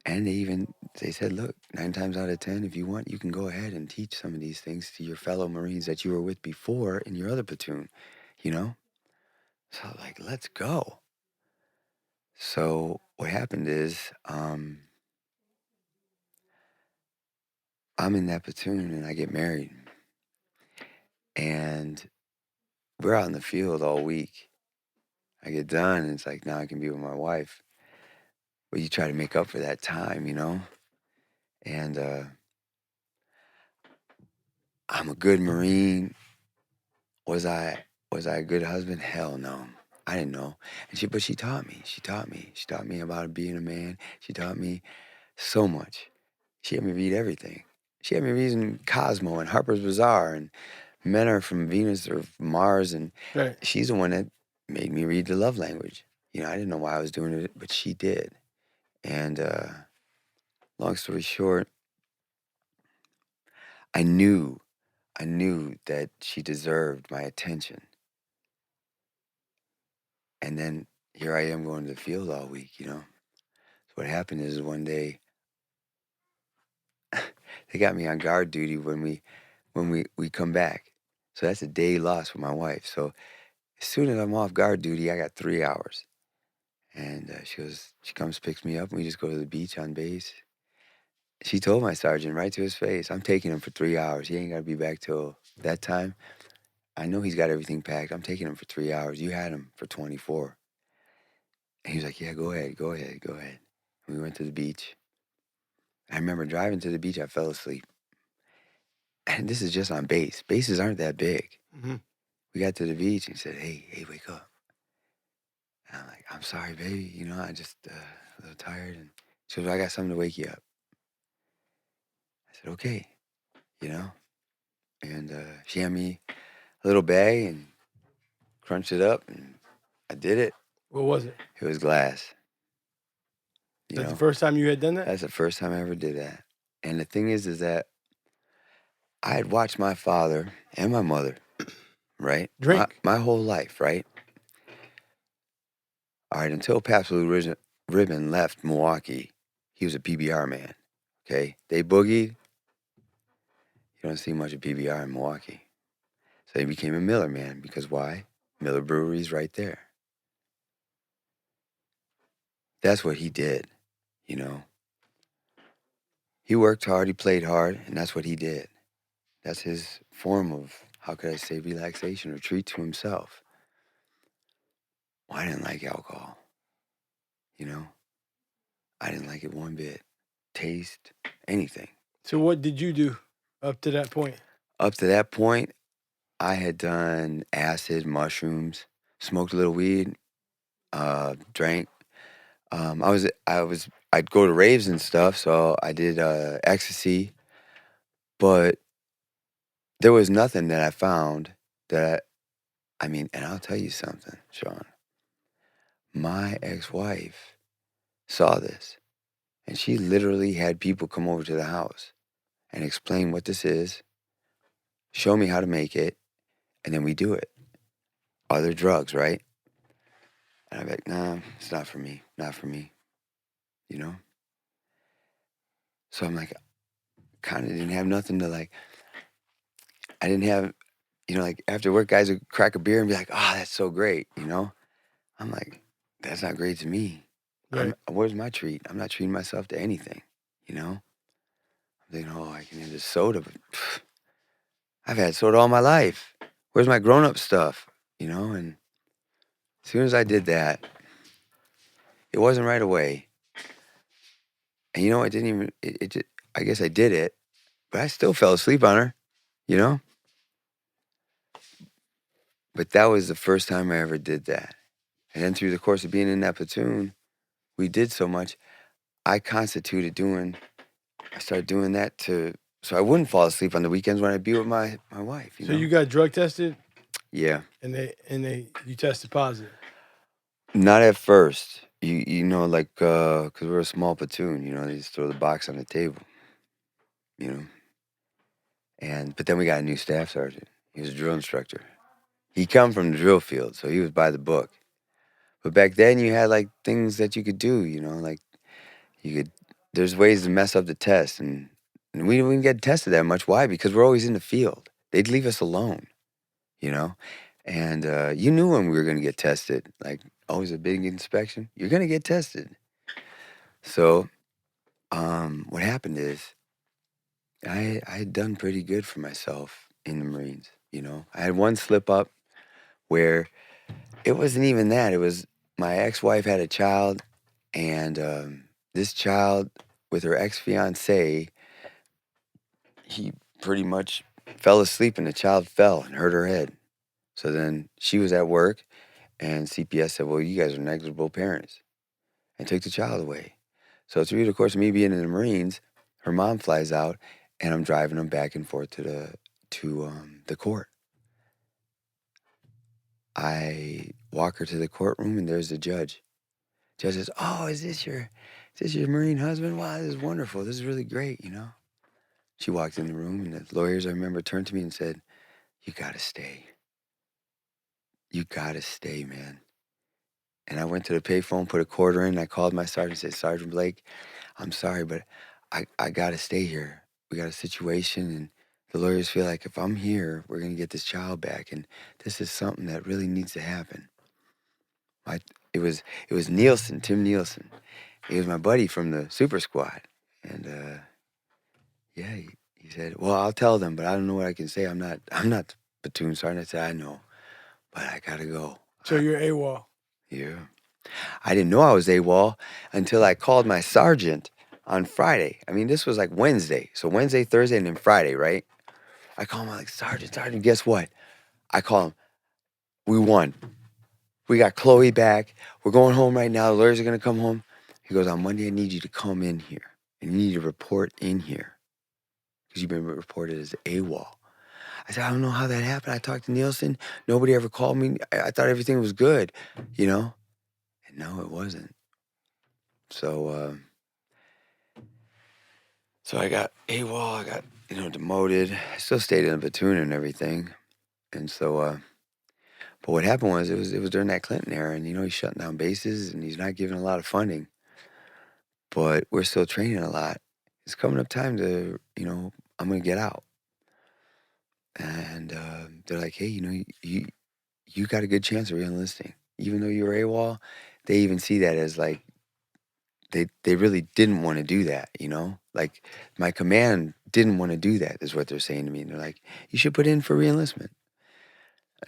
And they said, look, 9 times out of 10, if you want, you can go ahead and teach some of these things to your fellow Marines that you were with before in your other platoon, So like, let's go. So what happened is, I'm in that platoon and I get married, and we're out in the field all week. I get done and it's like, now I can be with my wife. But you try to make up for that time, you know? And I'm a good Marine. Was I a good husband? Hell no. I didn't know. But she taught me. She taught me. She taught me about being a man. She taught me so much. She had me read everything. She had me reading Cosmo and Harper's Bazaar and Men Are From Venus or Mars, and Right. she's the one that made me read the love language. You know, I didn't know why I was doing it, but she did. And long story short, I knew that she deserved my attention. And then here I am going to the field all week, you know. So what happened is one day they got me on guard duty when we come back. So that's a day lost with my wife. So as soon as I'm off guard duty, I got 3 hours. And she comes, picks me up, and we just go to the beach on base. She told my sergeant right to his face, I'm taking him for 3 hours. He ain't got to be back till that time. I know he's got everything packed. I'm taking him for 3 hours. You had him for 24. And he was like, yeah, go ahead. And we went to the beach. I remember driving to the beach, I fell asleep. And this is just on base. Bases aren't that big. Mm-hmm. We got to the beach and he said, hey, wake up. And I'm like, I'm sorry, baby. You know, I just a little tired. And she goes, I got something to wake you up. I said, okay, you know. And she had me a little bag and crunched it up, and I did it. What was it? It was glass. Is that the first time you had done that? That's the first time I ever did that. And the thing is that I had watched my father and my mother, right? Drink. My whole life, right? All right, until Pabst Blue Ribbon left Milwaukee, he was a PBR man, okay? They boogied. You don't see much of PBR in Milwaukee. So he became a Miller man because why? Miller Brewery's right there. That's what he did, you know? He worked hard, he played hard, and that's what he did. That's his form of, how could I say, relaxation or treat to himself. Well, I didn't like alcohol, you know? I didn't like it one bit. Taste, anything. So what did you do up to that point? Up to that point, I had done acid, mushrooms, smoked a little weed, drank. I'd go to raves and stuff, so I did ecstasy, but there was nothing that I found that, and I'll tell you something, Sean. My ex-wife saw this, and she literally had people come over to the house and explain what this is, show me how to make it, and then we do it. Other drugs, right? And I'm like, nah, it's not for me, you know? So I'm like, kind of didn't have nothing to like, I didn't have, like after work, guys would crack a beer and be like, oh, that's so great, you know? I'm like, that's not great to me. Right. Where's my treat? I'm not treating myself to anything, you know? I'm thinking, oh, I can have this soda, but I've had soda all my life. Where's my grown-up stuff, you know? And as soon as I did that, it wasn't right away. And you know, it didn't even, it just, I guess I did it, but I still fell asleep on her, you know? But that was the first time I ever did that. And then through the course of being in that platoon, we did so much. I started doing that so I wouldn't fall asleep on the weekends when I'd be with my wife. So you got drug tested? Yeah. And you tested positive? Not at first. You know, like, because we're a small platoon, you know, they just throw the box on the table, you know. But then we got a new staff sergeant. He was a drill instructor. He come from the drill field, so he was by the book. But back then you had like things that you could do, you know, like there's ways to mess up the test, and we didn't get tested that much. Why? Because we're always in the field. They'd leave us alone, you know? And you knew when we were going to get tested. Like, always a big inspection. You're going to get tested. So what happened is I had done pretty good for myself in the Marines. You know, I had one slip up where it wasn't even that. It was my ex-wife had a child, and this child with her ex-fiance, he pretty much fell asleep and the child fell and hurt her head. So then she was at work and CPS said, well, you guys are negligible parents, and took the child away. So through the course of me being in the Marines, her mom flies out and I'm driving them back and forth to the court. I walk her to the courtroom and there's the judge. Judge says, oh, is this your Marine husband? Wow, this is wonderful. This is really great, you know. She walked in the room and the lawyers, I remember, turned to me and said, you gotta stay. You gotta stay, man. And I went to the payphone, put a quarter in, and I called my sergeant and said, Sergeant Blake, I'm sorry, but I gotta stay here. We got a situation and the lawyers feel like if I'm here, we're gonna get this child back. And this is something that really needs to happen. It was Nielsen, Tim Nielsen. He was my buddy from the super squad. And yeah, he said, well, I'll tell them, but I don't know what I can say. I'm not the platoon sergeant. I said, I know, but I gotta go. So you're AWOL. Yeah. I didn't know I was AWOL until I called my sergeant on Friday. I mean, this was like Wednesday. So Wednesday, Thursday, and then Friday, right? I call him, I'm like, Sergeant, guess what? I call him, we won. We got Chloe back. We're going home right now. The lawyers are going to come home. He goes, on Monday, I need you to come in here. And you need to report in here. Because you've been reported as AWOL. I said, I don't know how that happened. I talked to Nielsen. Nobody ever called me. I thought everything was good, you know? And no, it wasn't. So, so I got AWOL. I got, demoted. I still stayed in the platoon and everything. And so, but what happened was, it was during that Clinton era, and, he's shutting down bases, and he's not giving a lot of funding. But we're still training a lot. It's coming up time to, I'm going to get out. And they're like, hey, you got a good chance of re-enlisting. Even though you were AWOL, they even see that as like, they really didn't want to do that, Like, my command didn't want to do that, is what they're saying to me. And they're like, you should put in for re-enlistment.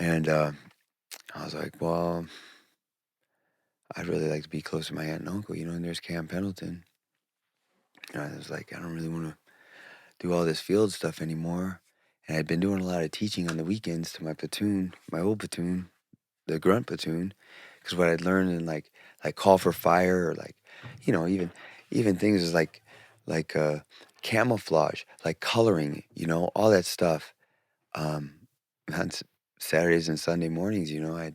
And I was like, well, I'd really like to be close to my aunt and uncle, and there's Camp Pendleton. And I was like, I don't really want to do all this field stuff anymore. And I'd been doing a lot of teaching on the weekends to my platoon, my old platoon, the grunt platoon, because what I'd learned in like call for fire, or like, even things is like camouflage, like coloring, all that stuff. On Saturdays and Sunday mornings, I'd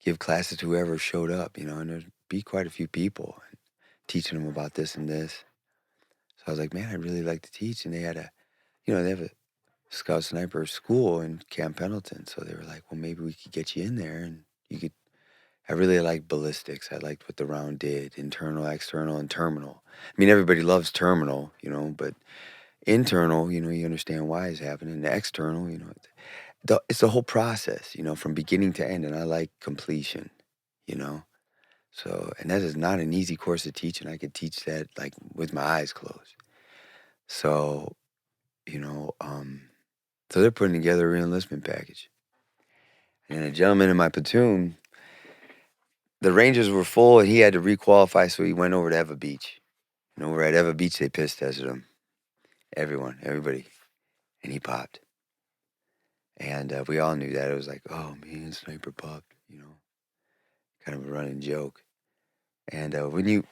give classes to whoever showed up, and there'd be quite a few people, and teaching them about this and this. So I was like, man, I'd really like to teach. And they had they have a scout sniper school in Camp Pendleton. So they were like, well, maybe we could get you in there and you could. I really liked ballistics. I liked what the round did, internal, external, and terminal. I mean, everybody loves terminal, but internal, you understand why it's happening. The external, it's the whole process, from beginning to end. And I like completion, So, and that is not an easy course to teach. And I could teach that like with my eyes closed. So, so they're putting together a re-enlistment package. And a gentleman in my platoon, the Rangers were full and he had to requalify, so he went over to Eva Beach. And over at Eva Beach, they piss tested him. Everybody. And he popped. And we all knew that. It was like, oh, man, sniper popped, kind of a running joke. And when you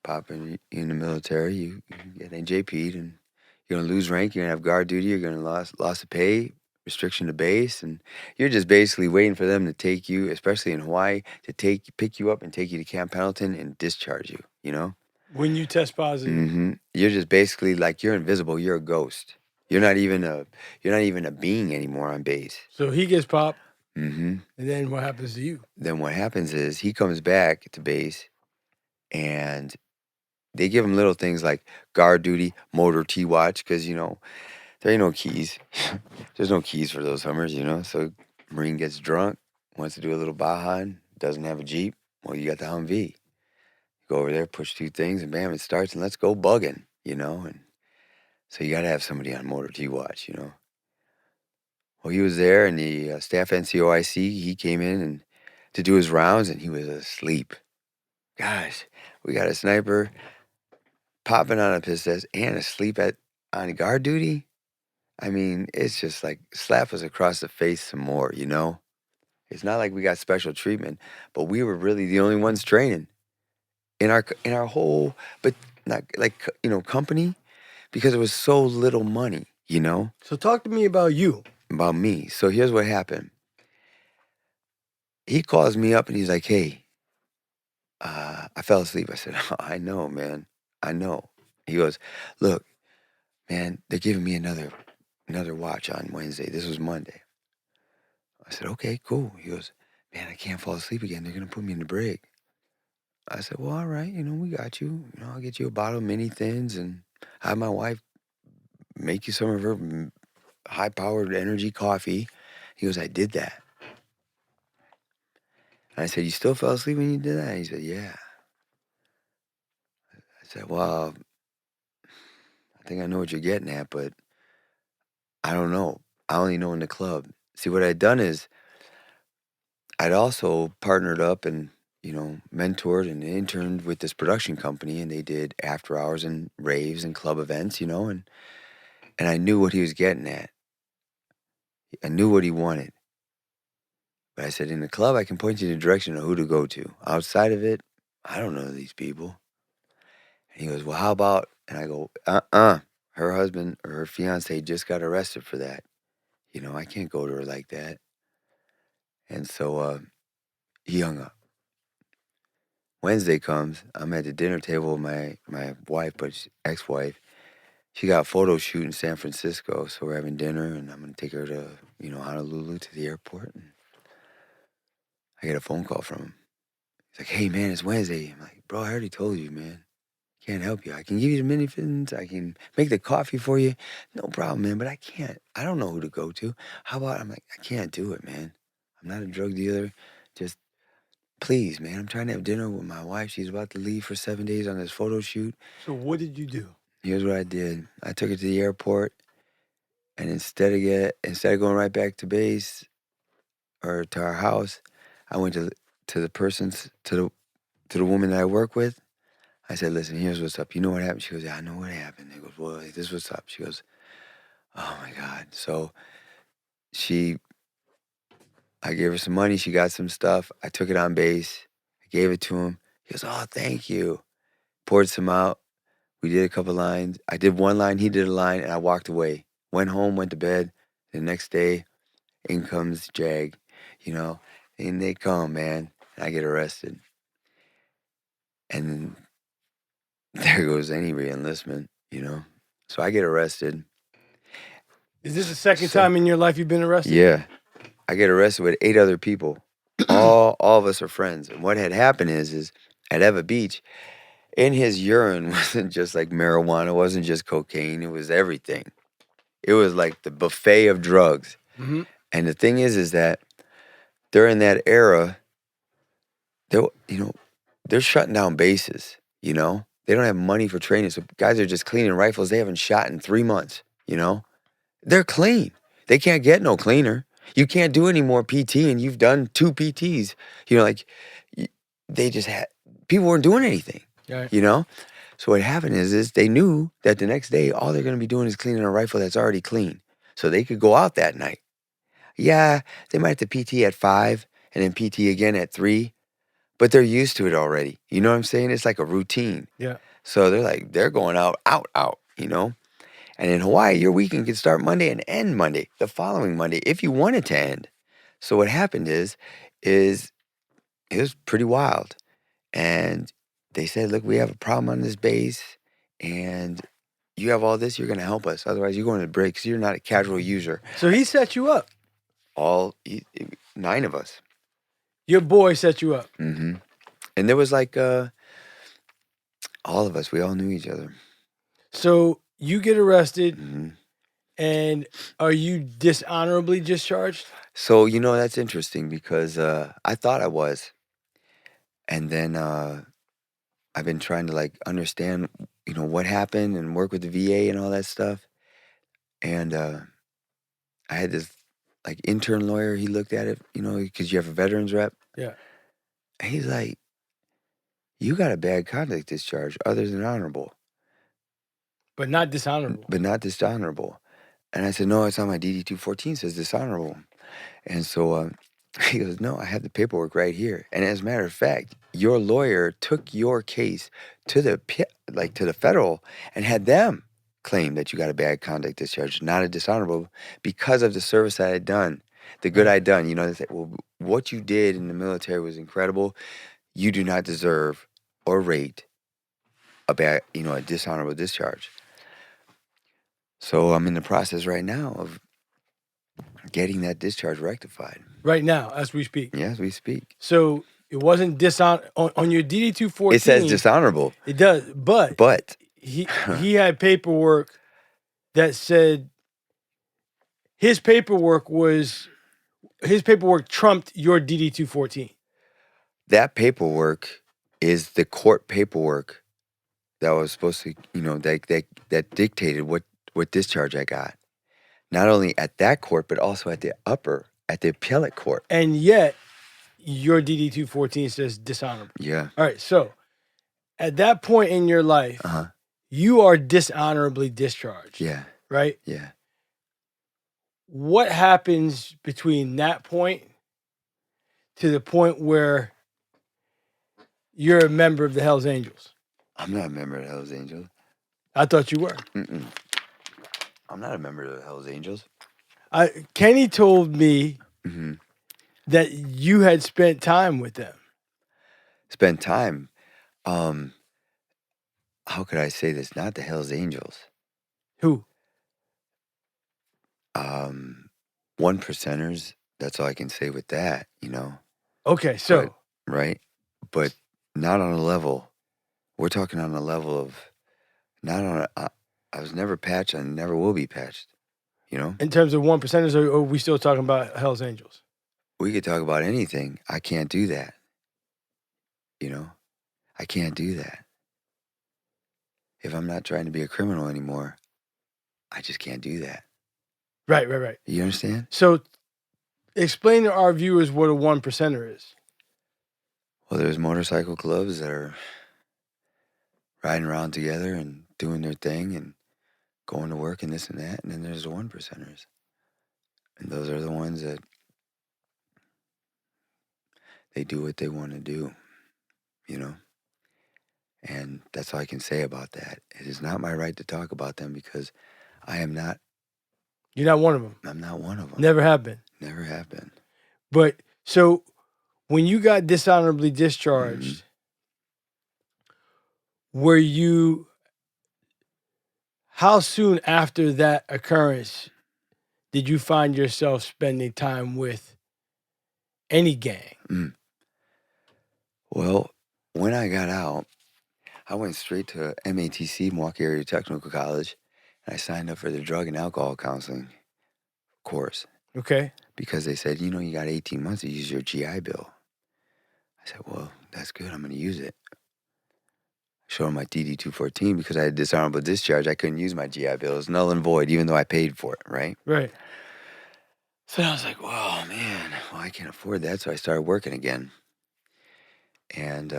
pop in the military, you get NJP'd and you're going to lose rank, you're going to have guard duty, you're going to loss of pay, restriction to base, and you're just basically waiting for them to take you, especially in Hawaii, to pick you up and take you to Camp Pendleton and discharge you, When you test positive. Mm-hmm. You're just basically like, you're invisible, you're a ghost. You're not even a being anymore on base. So he gets popped. Mm-hmm. And then what happens to you? Then what happens is he comes back to base and they give him little things like guard duty, motor T-watch, because, there ain't no keys. There's no keys for those Hummers, So Marine gets drunk, wants to do a little Baja, doesn't have a Jeep. Well, you got the Humvee. You go over there, push 2 things, and bam, it starts, and let's go bugging, And so you got to have somebody on motor to watch, Well, he was there, and the staff NCOIC, he came in and to do his rounds, and he was asleep. Gosh, we got a sniper popping on a pistol and asleep on guard duty. I mean, it's just like slap us across the face some more, It's not like we got special treatment, but we were really the only ones training in our whole, but not like company, because it was so little money, So talk to me about you. About me. So here's what happened. He calls me up and he's like, "Hey, I fell asleep." I said, "Oh, I know, man. I know." He goes, "Look, man, they're giving me another watch on Wednesday. This was Monday." I said, "Okay, cool." He goes, "Man, I can't fall asleep again. They're gonna put me in the break." I said, "Well, all right, we got you. I'll get you a bottle of mini thins and have my wife make you some of her high-powered energy coffee." He goes, "I did that." And I said, "You still fell asleep when you did that?" And he said, "Yeah." I said, "Well, I think I know what you're getting at, but I don't know. I only know in the club." See, what I'd done is I'd also partnered up and, mentored and interned with this production company, and they did after hours and raves and club events, and I knew what he was getting at. I knew what he wanted. But I said, in the club, I can point you in the direction of who to go to. Outside of it, I don't know these people. And he goes, "Well, how about," and I go, her husband or her fiance just got arrested for that. I can't go to her like that. And so he hung up. Wednesday comes, I'm at the dinner table with my wife, but ex-wife. She got a photo shoot in San Francisco, so we're having dinner, and I'm going to take her to, Honolulu to the airport. And I get a phone call from him. He's like, "Hey, man, it's Wednesday." I'm like, "Bro, I already told you, man. Can't help you. I can give you the mini fins. I can make the coffee for you. No problem, man, but I can't. I don't know who to go to. How about," I'm like, "I can't do it, man. I'm not a drug dealer. Just please, man. I'm trying to have dinner with my wife. She's about to leave for 7 days on this photo shoot." So what did you do? Here's what I did. I took her to the airport, and instead of going right back to base or to our house, I went to the woman that I work with. I said, "Listen, here's what's up. You know what happened?" She goes, "Yeah, I know what happened." He goes, "Well, this is what's up." She goes, "Oh my God." So I gave her some money. She got some stuff. I took it on base. I gave it to him. He goes, "Oh, thank you." Poured some out. We did a couple lines. I did one line, he did a line, and I walked away. Went home, went to bed. The next day, in comes Jag, and they come, man. And I get arrested. And there goes any re-enlistment, So I get arrested. Is this the second time in your life you've been arrested? Yeah. I get arrested with 8 other people. All of us are friends. And what had happened is at Eva Beach, in his urine wasn't just like marijuana, it wasn't just cocaine, it was everything. It was like the buffet of drugs. Mm-hmm. And the thing is that during that era, they're shutting down bases, They don't have money for training. So guys are just cleaning rifles they haven't shot in 3 months, They're clean. They can't get no cleaner. You can't do any more PT, and you've done 2 PTs. They just had, people weren't doing anything, Right. So what happened is they knew that the next day, all they're going to be doing is cleaning a rifle that's already clean. So they could go out that night. Yeah, they might have to PT at 5 and then PT again at 3, but they're used to it already. You know what I'm saying? It's like a routine. Yeah. So they're going out, And in Hawaii, your weekend could start Monday and end Monday, the following Monday, if you want it to end. So what happened is it was pretty wild. And they said, "Look, we have a problem on this base, and you have all this, you're going to help us. Otherwise, you're going to break because you're not a casual user." So he set you up. 9 of us. Your boy set you up. Mm-hmm. And there was like all of us, we all knew each other. So you get arrested. Mm-hmm. And are you dishonorably discharged? So, that's interesting because I thought I was. And then I've been trying to like understand, what happened and work with the VA and all that stuff. And I had this like intern lawyer. He looked at it, because you have a veterans rep. Yeah. And he's like, you got a bad conduct discharge other than honorable. But not dishonorable. But not dishonorable. And I said, no, it's on my DD 214 says dishonorable. And so he goes, no, I have the paperwork right here. And as a matter of fact, your lawyer took your case to the federal and had them claim that you got a bad conduct discharge, not a dishonorable, because of the service that I'd done, the good I'd done. They say, well, what you did in the military was incredible. You do not deserve or rate a dishonorable discharge. So I'm in the process right now of getting that discharge rectified. Right now, as we speak. Yeah, as we speak. So it wasn't on your DD 214. It says dishonorable. It does, but he had paperwork that said his paperwork trumped your DD 214. That paperwork is the court paperwork that was supposed to, that dictated what discharge I got. Not only at that court, but also at the appellate court. And yet, your DD 214 says dishonorable. Yeah. All right. So, at that point in your life, you are dishonorably discharged. Yeah. Right? Yeah. What happens between that point to the point where you're a member of the Hells Angels? I'm not a member of the Hells Angels. I thought you were. Mm-mm. I'm not a member of the Hells Angels. Kenny told me that you had spent time with them. Spent time? How could I say this? Not the Hells Angels. Who? One percenters. That's all I can say with that, Okay, so. Right? But not on a level. We're talking on a level of, not on a, I was never patched and never will be patched, In terms of one percenters, or are we still talking about Hells Angels? We could talk about anything. I can't do that. I can't do that. If I'm not trying to be a criminal anymore, I just can't do that. Right. You understand? So explain to our viewers what a one percenter is. Well, there's motorcycle clubs that are riding around together and doing their thing and going to work and this and that. And then there's the one percenters. And those are the ones that they do what they want to do, And that's all I can say about that. It is not my right to talk about them because I am not. You're not one of them. I'm not one of them. Never have been. Never have been. But so when you got dishonorably discharged, were you, how soon after that occurrence did you find yourself spending time with any gang? Well, when I got out, I went straight to MATC, Milwaukee Area Technical College, and I signed up for the drug and alcohol counseling course. Okay. Because they said, you got 18 months to use your GI Bill. I said, well, that's good. I'm going to use it. I showed them my DD 214 because I had dishonorable discharge. I couldn't use my GI Bill. It was null and void, even though I paid for it, right? Right. So I was like, well, man, I can't afford that. So I started working again. And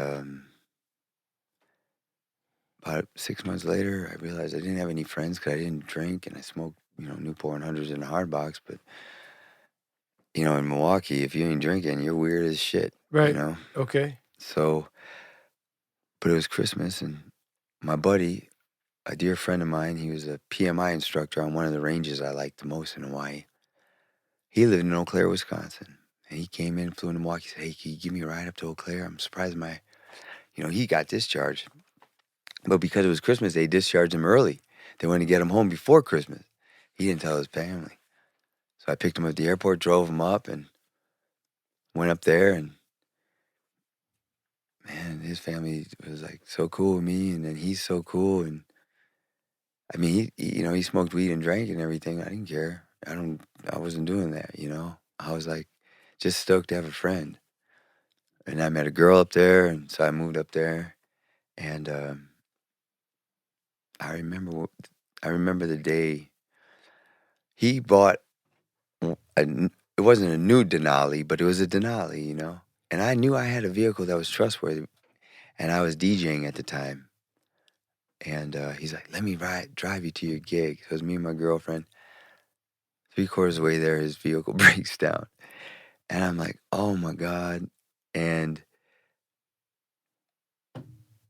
about 6 months later, I realized I didn't have any friends because I didn't drink and I smoked, Newport 100s in a hard box. But, in Milwaukee, if you ain't drinking, you're weird as shit. Right. Okay. So, but it was Christmas and my buddy, a dear friend of mine, he was a PMI instructor on one of the ranges I liked the most in Hawaii. He lived in Eau Claire, Wisconsin. And he came in, flew into Milwaukee, said, hey, can you give me a ride up to Eau Claire? I'm surprised he got discharged. But because it was Christmas, they discharged him early. They wanted to get him home before Christmas. He didn't tell his family. So I picked him up at the airport, drove him up, and went up there. And, man, his family was, like, so cool with me. And then he's so cool. And I mean, he smoked weed and drank and everything. I didn't care. I wasn't doing that, I was like just stoked to have a friend. And I met a girl up there, and so I moved up there. And I remember, I remember the day he bought it wasn't a new Denali, but it was a Denali. And I knew I had a vehicle that was trustworthy, and I was DJing at the time. And he's like, "Let me drive you to your gig." So it was me and my girlfriend. 3/4 of the way there, his vehicle breaks down, and I'm like, "Oh my God!" And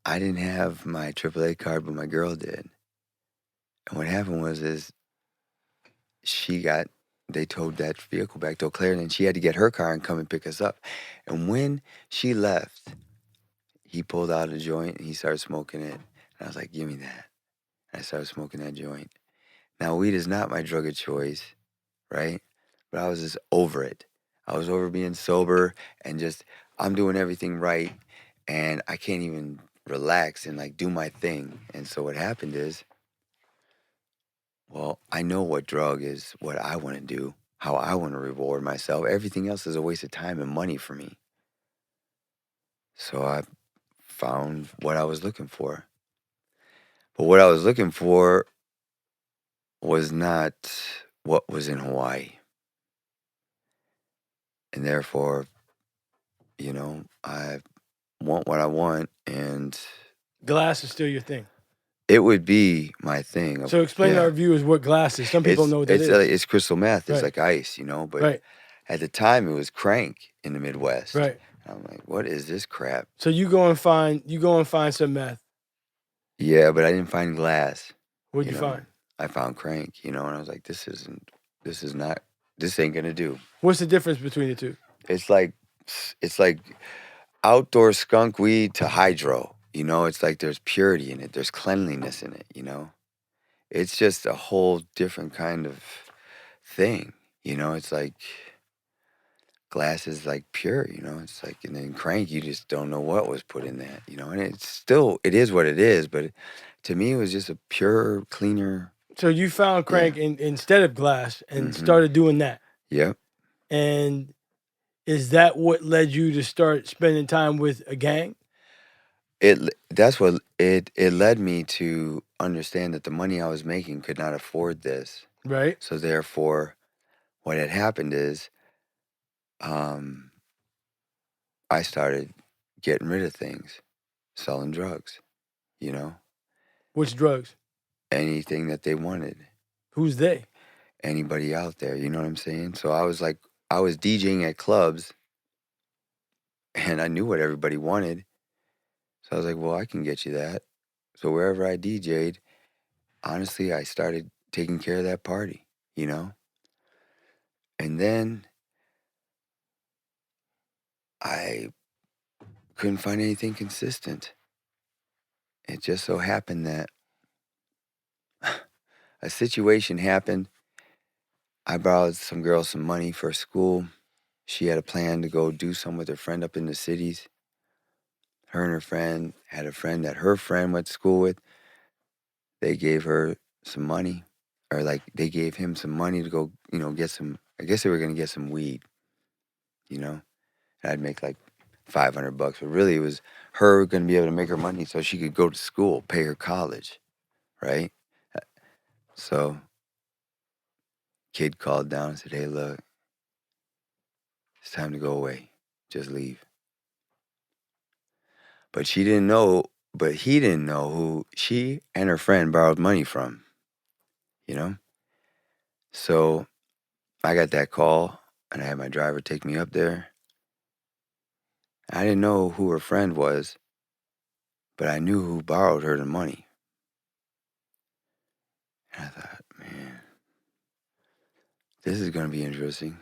I didn't have my AAA card, but my girl did. And what happened is they towed that vehicle back to Eau Claire, and then she had to get her car and come and pick us up. And when she left, he pulled out a joint and he started smoking it. And I was like, "Give me that." And I started smoking that joint. Now, weed is not my drug of choice, right? But I was just over it. I was over being sober and just, I'm doing everything right, and I can't even relax and like do my thing. And so what happened is, well, I know what drug is what I want to do, how I want to reward myself. Everything else is a waste of time and money for me. So I found what I was looking for. But what I was looking for was not what was in Hawaii. And therefore, I want what I want, and Glass is still your thing. it would be my thing. So explain to our viewers what glass is. Some people know what that is. It's crystal meth. It's Right. like ice, but Right. at the time it was crank in the Midwest. Right. And I'm like, what is this crap? So you go and find some meth. Yeah, but I didn't find glass. What'd you find? I found crank, and I was like, this ain't gonna do. What's the difference between the two? It's like outdoor skunk weed to hydro. It's like there's purity in it. There's cleanliness in it. It's just a whole different kind of thing. It's like glass is like pure. It's like, and then crank, you just don't know what was put in that. And it is what it is. But to me, it was just a pure, cleaner. So you found crank instead of glass and started doing that. Yep. And is that what led you to start spending time with a gang? It led me to understand that the money I was making could not afford this. Right. So therefore, what had happened is, I started getting rid of things, selling drugs. Which drugs? Anything that they wanted. Who's they? Anybody out there, you know what I'm saying? So I was DJing at clubs, and I knew what everybody wanted. So I was like, well, I can get you that. So wherever I DJ'd, honestly, I started taking care of that party, And then I couldn't find anything consistent. It just so happened that a situation happened. I borrowed some girl some money for school. She had a plan to go do something with her friend up in the cities. Her and her friend had a friend that her friend went to school with. They gave her some money, or like they gave him some money to go, get some, I guess they were going to get some weed, and I'd make like $500, but really it was her going to be able to make her money so she could go to school, pay her college, right? So kid called down and said, "Hey, look, it's time to go away. Just leave." But he didn't know who she and her friend borrowed money from, So I got that call, and I had my driver take me up there. I didn't know who her friend was, but I knew who borrowed her the money. And I thought, man, this is going to be interesting.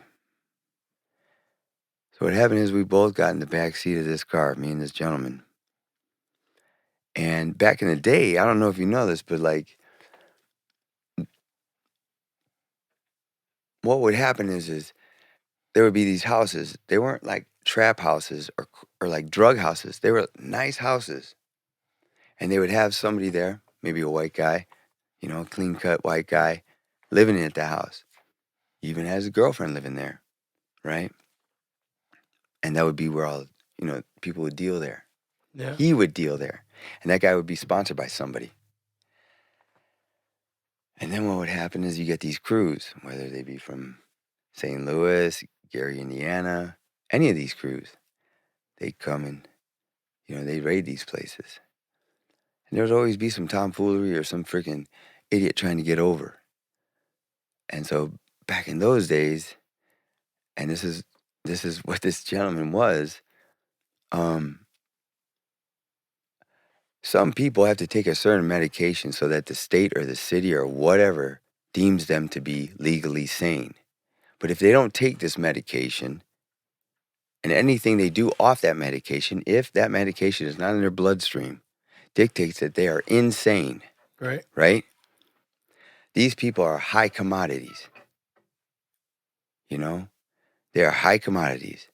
So what happened is we both got in the back seat of this car, me and this gentleman. And back in the day, I don't know if you know this, but like, what would happen is there would be these houses. They weren't like trap houses or like drug houses. They were nice houses. And they would have somebody there, maybe a white guy, you know, clean-cut white guy living at the house. He even has a girlfriend living there, right? And that would be where all, you know, people would deal there. Yeah. He would deal there. And that guy would be sponsored by somebody. And then what would happen is you get these crews, whether they be from St. Louis, Gary, Indiana, any of these crews. They'd come and, you know, they'd raid these places. And there would always be some tomfoolery or some freaking idiot trying to get over. And so back in those days, and this is what this gentleman was, some people have to take a certain medication so that the state or the city or whatever deems them to be legally sane. But if they don't take this medication, and anything they do off that medication, if that medication is not in their bloodstream, dictates that they are insane. Right. Right? These people are high commodities. You know? They are high commodities.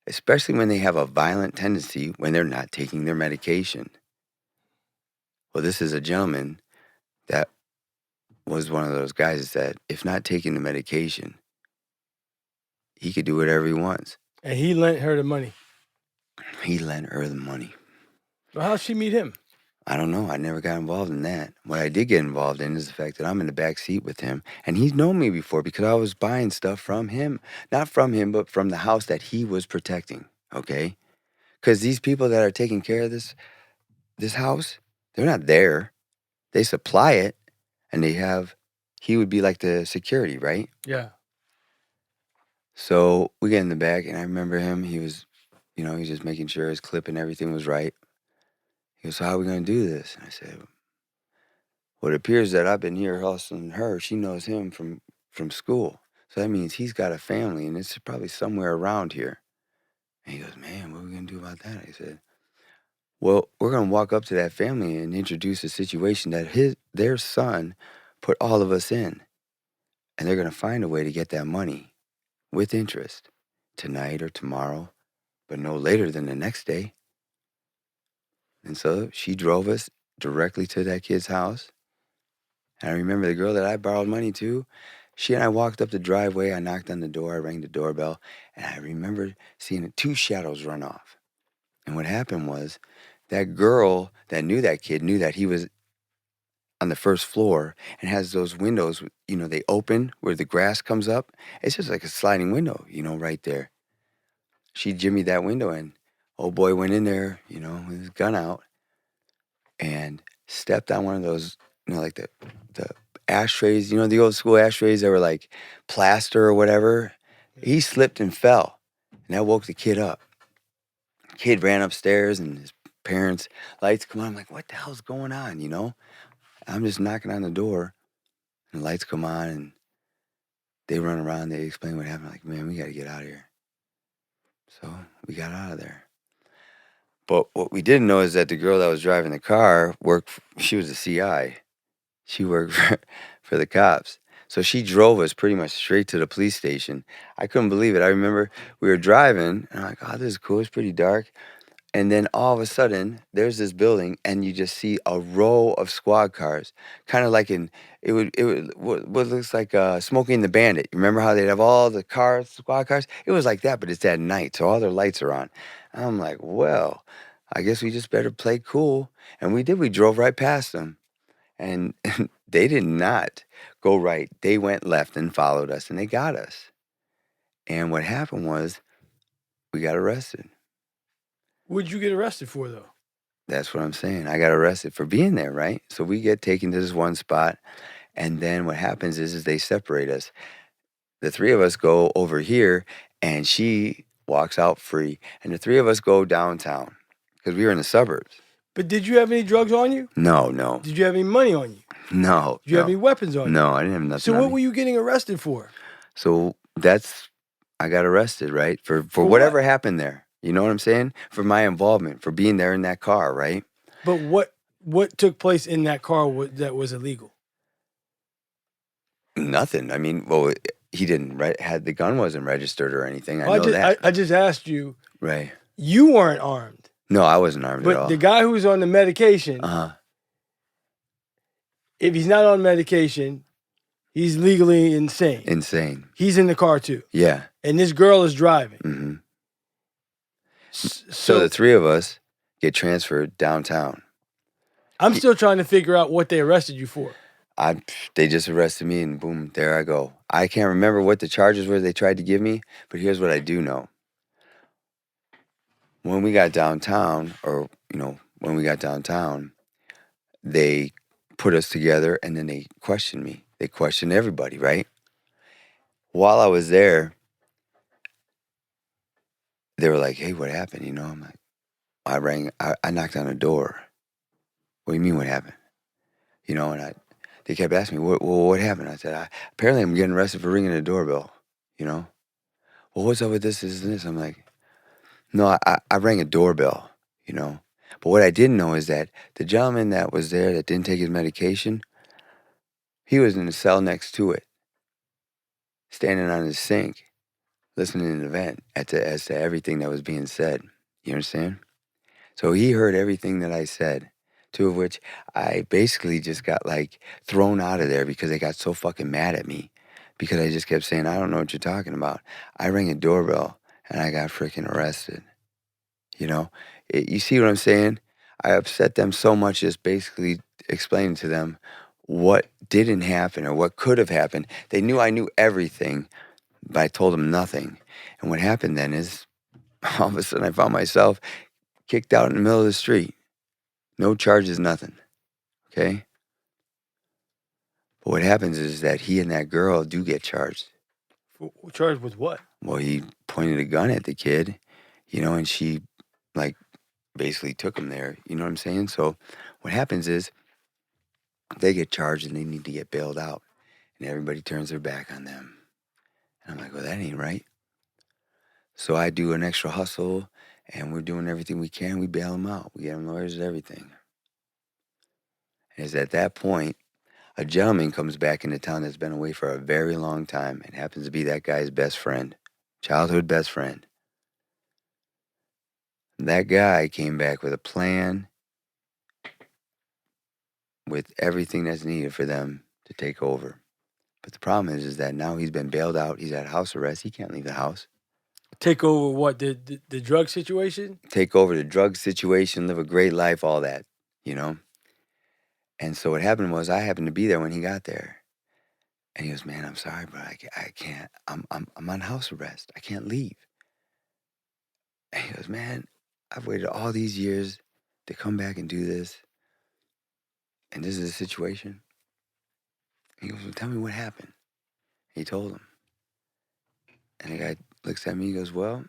Especially when they have a violent tendency when they're not taking their medication. Well, this is a gentleman that was one of those guys that, if not taking the medication, he could do whatever he wants. And he lent her the money. He lent her the money. Well, how'd she meet him? I don't know. I never got involved in that. What I did get involved in is the fact that I'm in the back seat with him. And he's known me before because I was buying stuff from him. Not from him, but from the house that he was protecting. Okay? Because these people that are taking care of this house, they're not there. They supply it. And he would be like the security, right? Yeah. So we get in the back, and I remember him. He was, you know, he was just making sure his clip and everything was right. He goes, so how are we going to do this? And I said, well, it appears that I've been here hustling her. She knows him from school. So that means he's got a family, and it's probably somewhere around here. And he goes, man, what are we going to do about that? I said, well, we're going to walk up to that family and introduce a situation that their son put all of us in. And they're going to find a way to get that money with interest tonight or tomorrow, but no later than the next day. And so she drove us directly to that kid's house. And I remember the girl that I borrowed money to, she and I walked up the driveway. I knocked on the door. I rang the doorbell. And I remember seeing 2 shadows run off. And what happened was that girl that knew that kid knew that he was on the first floor and has those windows, you know, they open where the grass comes up. It's just like a sliding window, you know, right there. She jimmied that window and old boy went in there, you know, with his gun out and stepped on one of those, you know, like the ashtrays, you know, the old school ashtrays that were like plaster or whatever. He slipped and fell, and that woke the kid up. Kid ran upstairs and his parents' lights come on. I'm like, what the hell's going on, you know? I'm just knocking on the door, and the lights come on, and they run around. They explain what happened. I'm like, man, we got to get out of here. So we got out of there. But what we didn't know is that the girl that was driving the car she was a CI. She worked for the cops. So she drove us pretty much straight to the police station. I couldn't believe it. I remember we were driving, and I'm like, oh, this is cool. It's pretty dark. And then all of a sudden, there's this building, and you just see a row of squad cars, kind of like what looks like Smokey and the Bandit. You remember how they'd have all the squad cars? It was like that, but it's at night, so all their lights are on. I'm like, well, I guess we just better play cool. And we did. We drove right past them, and they did not go right. They went left and followed us, and they got us. And what happened was we got arrested. What'd you get arrested for, though? That's what I'm saying. I got arrested for being there, right? So we get taken to this one spot, and then what happens is they separate us. The 3 of us go over here, and she walks out free, and the 3 of us go downtown because we were in the suburbs. But did you have any drugs on you? No. Did you have any money on you? No. Did you have any weapons on you? No, I didn't have nothing. So what were you getting arrested for? So I got arrested, right? For whatever happened there. You know what I'm saying? For my involvement, for being there in that car, right? But what took place in that car that was illegal? Nothing. I mean, well, he didn't the gun wasn't registered or anything. I know that. I just asked you. Right. You weren't armed. No, I wasn't armed at all. But the guy who was on the medication, if he's not on medication, he's legally insane. Insane. He's in the car too. Yeah. And this girl is driving. Mm-hmm. So So the three of us get transferred downtown. I'm still trying to figure out what they arrested you for. They just arrested me, and boom, there I go. I can't remember what the charges were they tried to give me, but here's what I do know. When we got downtown, they put us together, and then they questioned me. They questioned everybody, right? While I was there, they were like, hey, what happened? You know, I'm like, I knocked on a door. What do you mean, what happened? You know, and they kept asking me, what happened? I said, apparently I'm getting arrested for ringing the doorbell, you know? Well, what's up with this and this? I'm like, no, I rang a doorbell, you know? But what I didn't know is that the gentleman that was there that didn't take his medication, he was in the cell next to it, standing on his sink, listening to the vent as to everything that was being said. You understand? So he heard everything that I said, two of which I basically just got like thrown out of there because they got so fucking mad at me because I just kept saying, I don't know what you're talking about. I rang a doorbell and I got freaking arrested. You know, you see what I'm saying? I upset them so much just basically explaining to them what didn't happen or what could have happened. They knew I knew everything, but I told them nothing. And what happened then is all of a sudden I found myself kicked out in the middle of the street. No charges, nothing. Okay? But what happens is that he and that girl do get charged. Charged with what? Well, he pointed a gun at the kid, you know, and she, like, basically took him there. You know what I'm saying? So what happens is they get charged and they need to get bailed out. And everybody turns their back on them. And I'm like, well, that ain't right. So I do an extra hustle, and we're doing everything we can. We bail them out. We get them lawyers and everything. And it's at that point, a gentleman comes back into town that's been away for a very long time. It happens to be that guy's best friend, childhood best friend. That guy came back with a plan, with everything that's needed for them to take over. But the problem is that now he's been bailed out. He's at house arrest. He can't leave the house. Take over what? The drug situation? Take over the drug situation, live a great life, all that, you know? And so what happened was I happened to be there when he got there. And he goes, man, I'm sorry, bro. I can't. I'm on house arrest. I can't leave. And he goes, man, I've waited all these years to come back and do this. And this is the situation. He goes, well, tell me what happened. He told him. And the guy looks at me, he goes, well,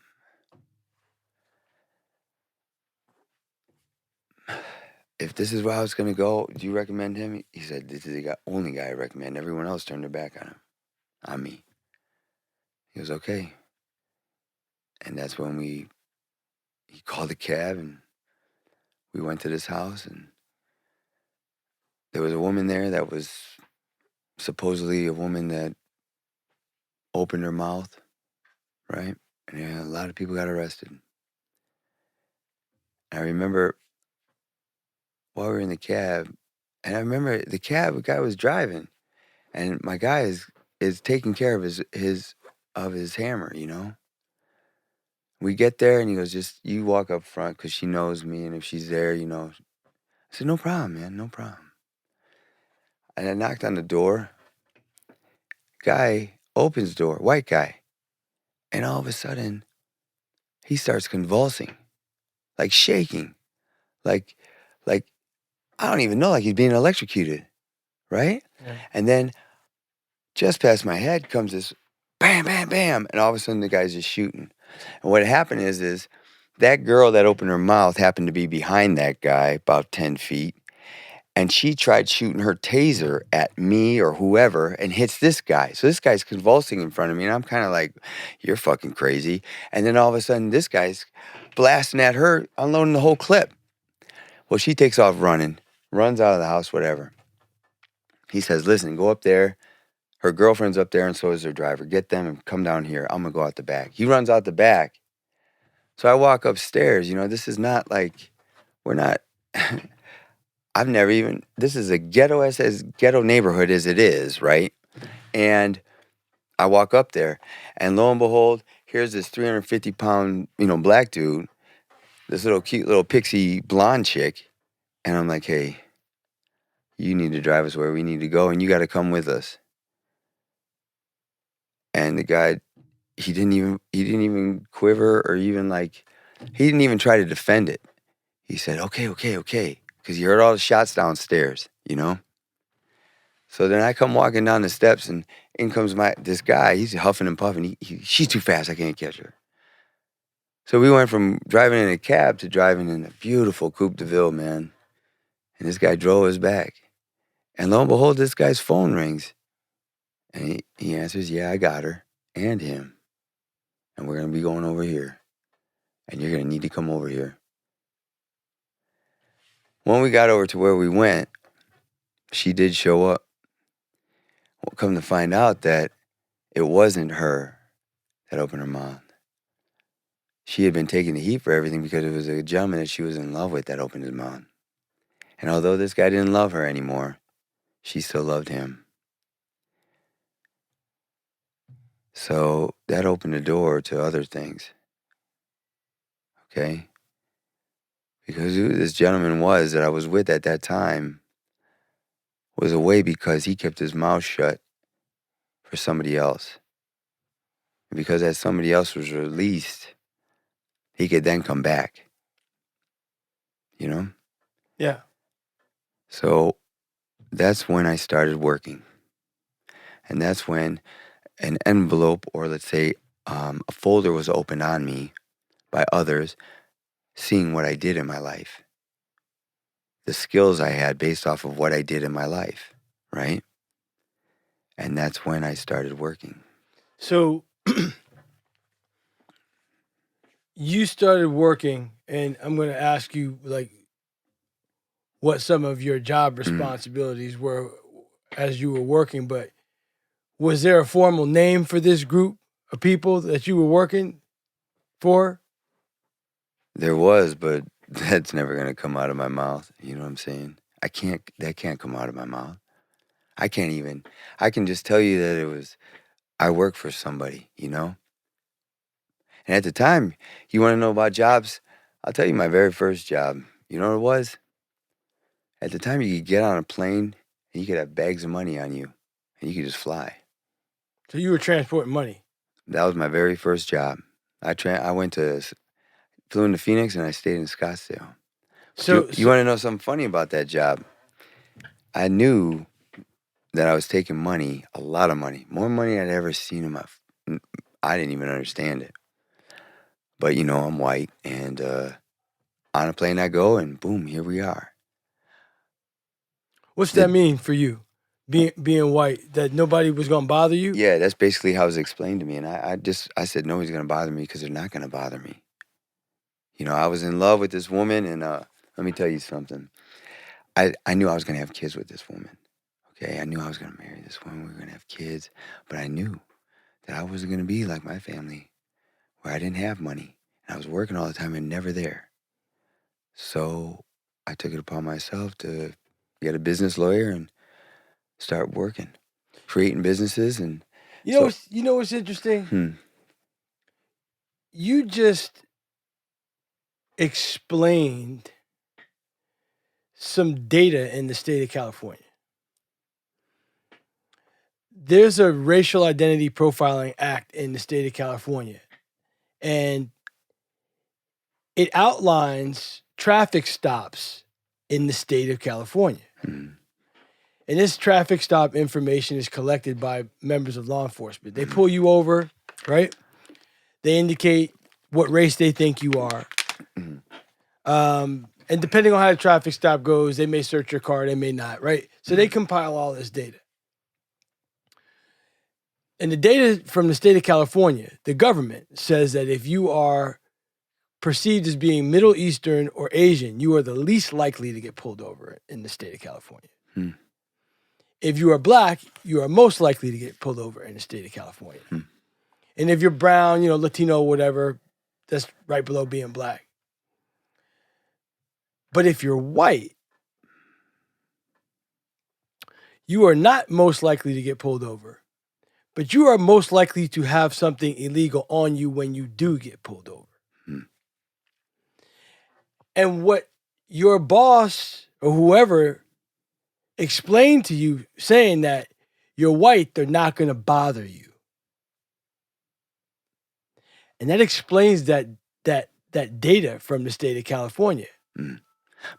if this is where I was going to go, do you recommend him? He said, this is the only guy I recommend. Everyone else turned their back on him, on me. He goes, okay. And that's when he called a cab and we went to this house, and there was a woman there that was supposedly a woman that opened her mouth, right? And yeah, a lot of people got arrested. I remember while we were in the cab, and I remember the cab guy was driving, and my guy is taking care of his hammer, you know? We get there, and he goes, just, you walk up front, because she knows me, and if she's there, you know. I said, no problem, man, no problem. And I knocked on the door. Guy opens the door, white guy. And all of a sudden, he starts convulsing, like shaking, like, I don't even know, like he's being electrocuted, right? Yeah. And then just past my head comes this bam, bam, bam, and all of a sudden the guy's just shooting. And what happened is that girl that opened her mouth happened to be behind that guy about 10 feet, and she tried shooting her taser at me or whoever and hits this guy. So this guy's convulsing in front of me, and I'm kind of like, you're fucking crazy. And then all of a sudden, this guy's blasting at her, unloading the whole clip. Well, she takes off running, runs out of the house, whatever. He says, listen, go up there. Her girlfriend's up there, and so is her driver. Get them and come down here. I'm going to go out the back. He runs out the back. So I walk upstairs. You know, this is not like, we're not... I've never even, this is as ghetto neighborhood as it is, right? And I walk up there, and lo and behold, here's this 350-pound, black dude, this little cute little pixie blonde chick, and I'm like, hey, you need to drive us where we need to go, and you got to come with us. And the guy, he didn't even quiver or even he didn't even try to defend it. He said, okay, because he heard all the shots downstairs, So then I come walking down the steps, and in comes this guy. He's huffing and puffing. She's too fast. I can't catch her. So we went from driving in a cab to driving in a beautiful Coupe de Ville, man. And this guy drove us back. And lo and behold, this guy's phone rings. And he answers, yeah, I got her and him. And we're going to be going over here. And you're going to need to come over here. When we got over to where we went, she did show up. Well, come to find out that it wasn't her that opened her mouth. She had been taking the heat for everything because it was a gentleman that she was in love with that opened his mouth. And although this guy didn't love her anymore, she still loved him. So that opened the door to other things. Okay? Because who this gentleman was that I was with at that time was away because he kept his mouth shut for somebody else. And because that somebody else was released, he could then come back. Yeah. So that's when I started working. And that's when an envelope, or let's say a folder, was opened on me by others, seeing what I did in my life. The skills I had based off of what I did in my life, right? And that's when I started working. So you started working, and I'm going to ask you, what some of your job responsibilities were as you were working, but was there a formal name for this group of people that you were working for? There was, but that's never going to come out of my mouth. You know what I'm saying? That can't come out of my mouth. I can just tell you that I work for somebody, And at the time, you want to know about jobs? I'll tell you my very first job. You know what it was? At the time, you could get on a plane and you could have bags of money on you and you could just fly. So you were transporting money. That was my very first job. I flew into Phoenix and I stayed in Scottsdale. So you want to know something funny about that job? I knew that I was taking money, a lot of money, more money I'd ever seen in I didn't even understand it. But I'm white, and on a plane I go, and boom, here we are. What's that mean for you, being white? That nobody was gonna bother you? Yeah, that's basically how it was explained to me, and I said nobody's gonna bother me because they're not gonna bother me. I was in love with this woman, and let me tell you something. I knew I was gonna have kids with this woman. Okay, I knew I was gonna marry this woman. We were gonna have kids, but I knew that I wasn't gonna be like my family, where I didn't have money and I was working all the time and never there. So I took it upon myself to get a business lawyer and start working, creating businesses. And you know what's interesting? You just explained some data in the state of California. There's a Racial Identity Profiling Act in the state of California, and it outlines traffic stops in the state of California. And this traffic stop information is collected by members of law enforcement. They pull you over, right? They indicate what race they think you are. And depending on how the traffic stop goes, they may search your car, they may not, right? So they compile all this data. And the data from the state of California, the government says that if you are perceived as being Middle Eastern or Asian, you are the least likely to get pulled over in the state of California. If you are black, you are most likely to get pulled over in the state of California. And if you're brown, Latino, whatever, that's right below being black. But if you're white, you are not most likely to get pulled over, but you are most likely to have something illegal on you when you do get pulled over. And what your boss or whoever explained to you, saying that you're white, they're not going to bother you. And that explains that data from the state of California.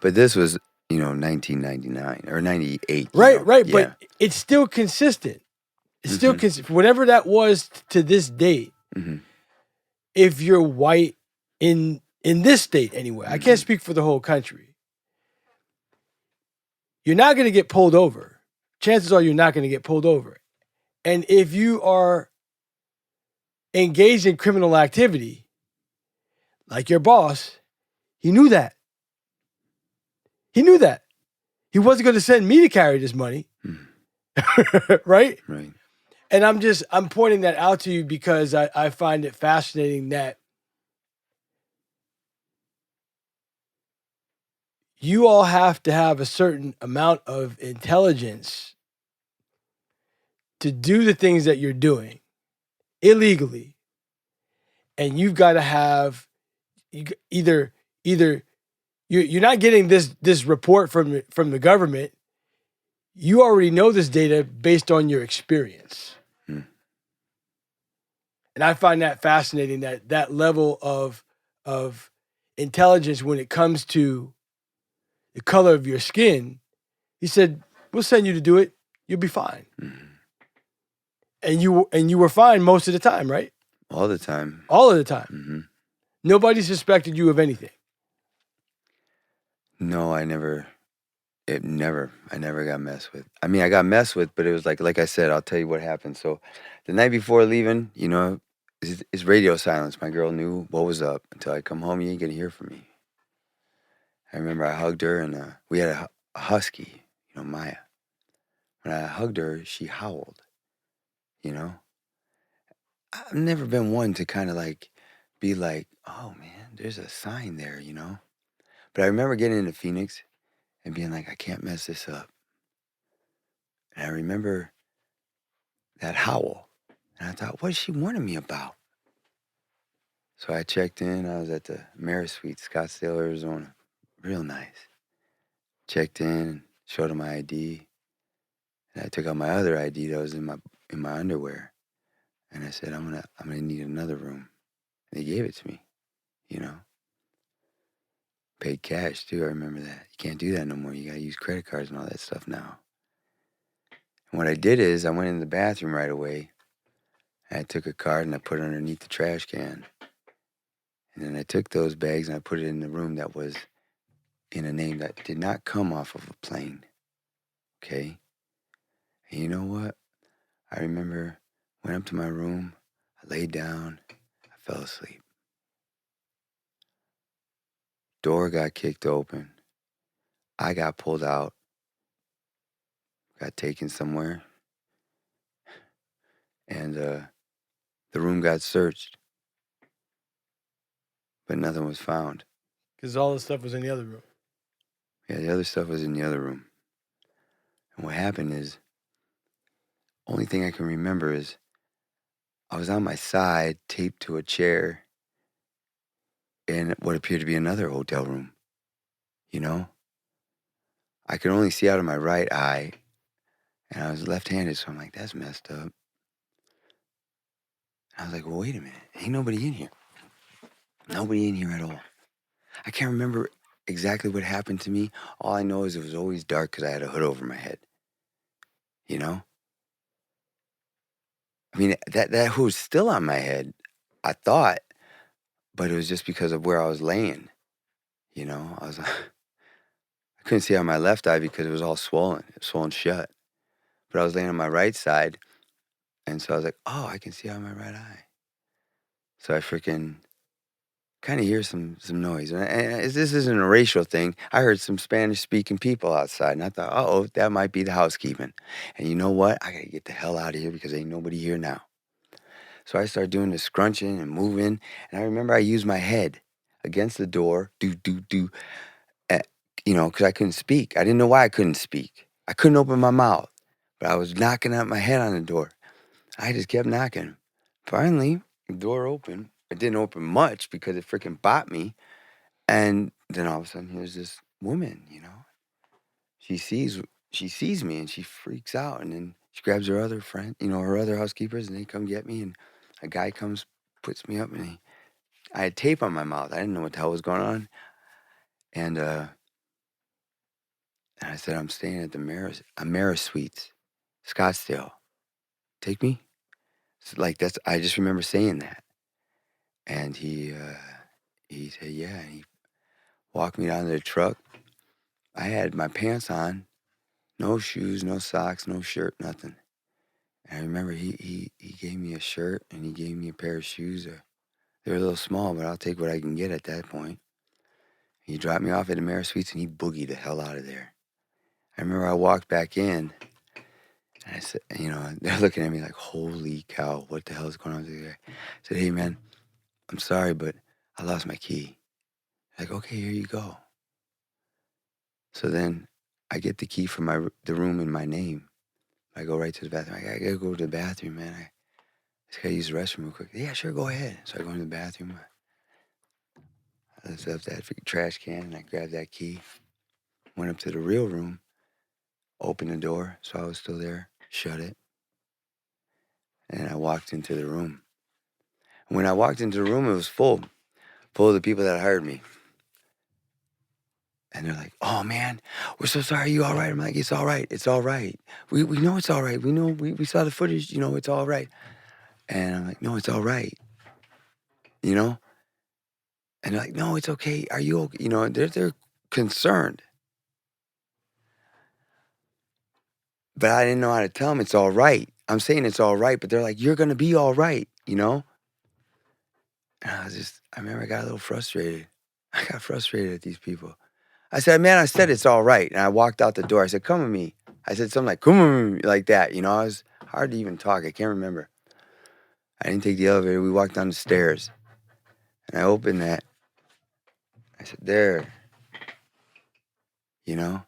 But this was, 1999 or 98. Right. Yeah. But it's still consistent. It's still whatever that was to this date. If you're white in this state anyway, I can't speak for the whole country. You're not going to get pulled over. Chances are you're not going to get pulled over. And if you are engaged in criminal activity, like your boss, he knew that. He knew that. He wasn't going to send me to carry this money. Right? Right. And I'm pointing that out to you because I find it fascinating that you all have to have a certain amount of intelligence to do the things that you're doing illegally. And you've got to have either you're not getting this report from the government. You already know this data based on your experience. And I find that fascinating, that level of intelligence when it comes to the color of your skin. He said, we'll send you to do it. You'll be fine. And you were fine most of the time, right? All the time. All of the time. Nobody suspected you of anything. No, I never got messed with. I mean, I got messed with, but it was like I said, I'll tell you what happened. So the night before leaving, it's radio silence. My girl knew what was up. Until I come home, you ain't gonna hear from me. I remember I hugged her, and we had a husky, Maya. When I hugged her, she howled, I've never been one to kind of be like, oh man, there's a sign there, But I remember getting into Phoenix and being like, I can't mess this up. And I remember that howl. And I thought, what is she warning me about? So I checked in. I was at the Marriott Suite, Scottsdale, Arizona. Real nice. Checked in, showed them my ID. And I took out my other ID that was in my underwear. And I said, I'm gonna need another room. And they gave it to me, Paid cash too, I remember that. You can't do that no more. You gotta use credit cards and all that stuff now. And what I did is I went in the bathroom right away. And I took a card and I put it underneath the trash can. And then I took those bags and I put it in the room that was in a name that did not come off of a plane. Okay? And you know what? I remember, went up to my room, I laid down, I fell asleep. Door got kicked open. I got pulled out, got taken somewhere, and the room got searched, but nothing was found. Because all the stuff was in the other room. Yeah, the other stuff was in the other room. And what happened is, only thing I can remember is I was on my side, taped to a chair in what appeared to be another hotel room, I could only see out of my right eye, and I was left-handed, so I'm like, that's messed up. I was like, well, wait a minute. Ain't nobody in here. Nobody in here at all. I can't remember exactly what happened to me. All I know is it was always dark because I had a hood over my head. I mean, that hood was still on my head, I thought, but it was just because of where I was laying. I was I couldn't see out of my left eye because it was all swollen. It was swollen shut. But I was laying on my right side, and so I was like, oh, I can see out of my right eye. So I freaking kind of hear some noise. And this isn't a racial thing. I heard some Spanish-speaking people outside, and I thought, oh, that might be the housekeeping. And you know what? I got to get the hell out of here because ain't nobody here now. So I started doing the scrunching and moving, and I remember I used my head against the door, because I couldn't speak. I didn't know why I couldn't speak. I couldn't open my mouth. But I was knocking out my head on the door. I just kept knocking. Finally, the door opened. It didn't open much because it freaking bought me. And then all of a sudden, here's this woman, you know. She sees me and she freaks out. And then she grabs her other friend, you know, her other housekeepers, and they come get me. And a guy comes, puts me up, and I had tape on my mouth. I didn't know what the hell was going on. And I said, I'm staying at the Maris Suites, Scottsdale. Take me? So like I just remember saying that. And he said, yeah. And he walked me down to the truck. I had my pants on, no shoes, no socks, no shirt, nothing. And I remember he gave me a shirt and he gave me a pair of shoes. They were a little small, but I'll take what I can get at that point. He dropped me off at the Maris Suites and he boogied the hell out of there. I remember I walked back in and I said, you know, they're looking at me like, holy cow, what the hell is going on with this guy? I said, hey man, I'm sorry, but I lost my key. Like, okay, here you go. So then I get the key from the room in my name. I go right to the bathroom. I gotta go to the bathroom, man. I just gotta use the restroom real quick. Yeah, sure, go ahead. So I go into the bathroom. I lift up that trash can and I grabbed that key. Went up to the real room, opened the door, so I was still there, shut it. And I walked into the room. When I walked into the room, it was full of the people that hired me. And they're like, oh man, we're so sorry. You all right? I'm like, it's all right. It's all right. We know it's all right. We know, we saw the footage, you know, it's all right. And I'm like, no, it's all right. You know? And they're like, no, it's okay. Are you okay? You know, they're concerned. But I didn't know how to tell them it's all right. I'm saying it's all right, but they're like, you're going to be all right, you know? And I remember I got a little frustrated. I got frustrated at these people. I said, man, I said it's all right. And I walked out the door. I said, come with me. I said something like, come with me, like that. You know, I was hard to even talk. I can't remember. I didn't take the elevator. We walked down the stairs. And I opened that. I said, there. You know?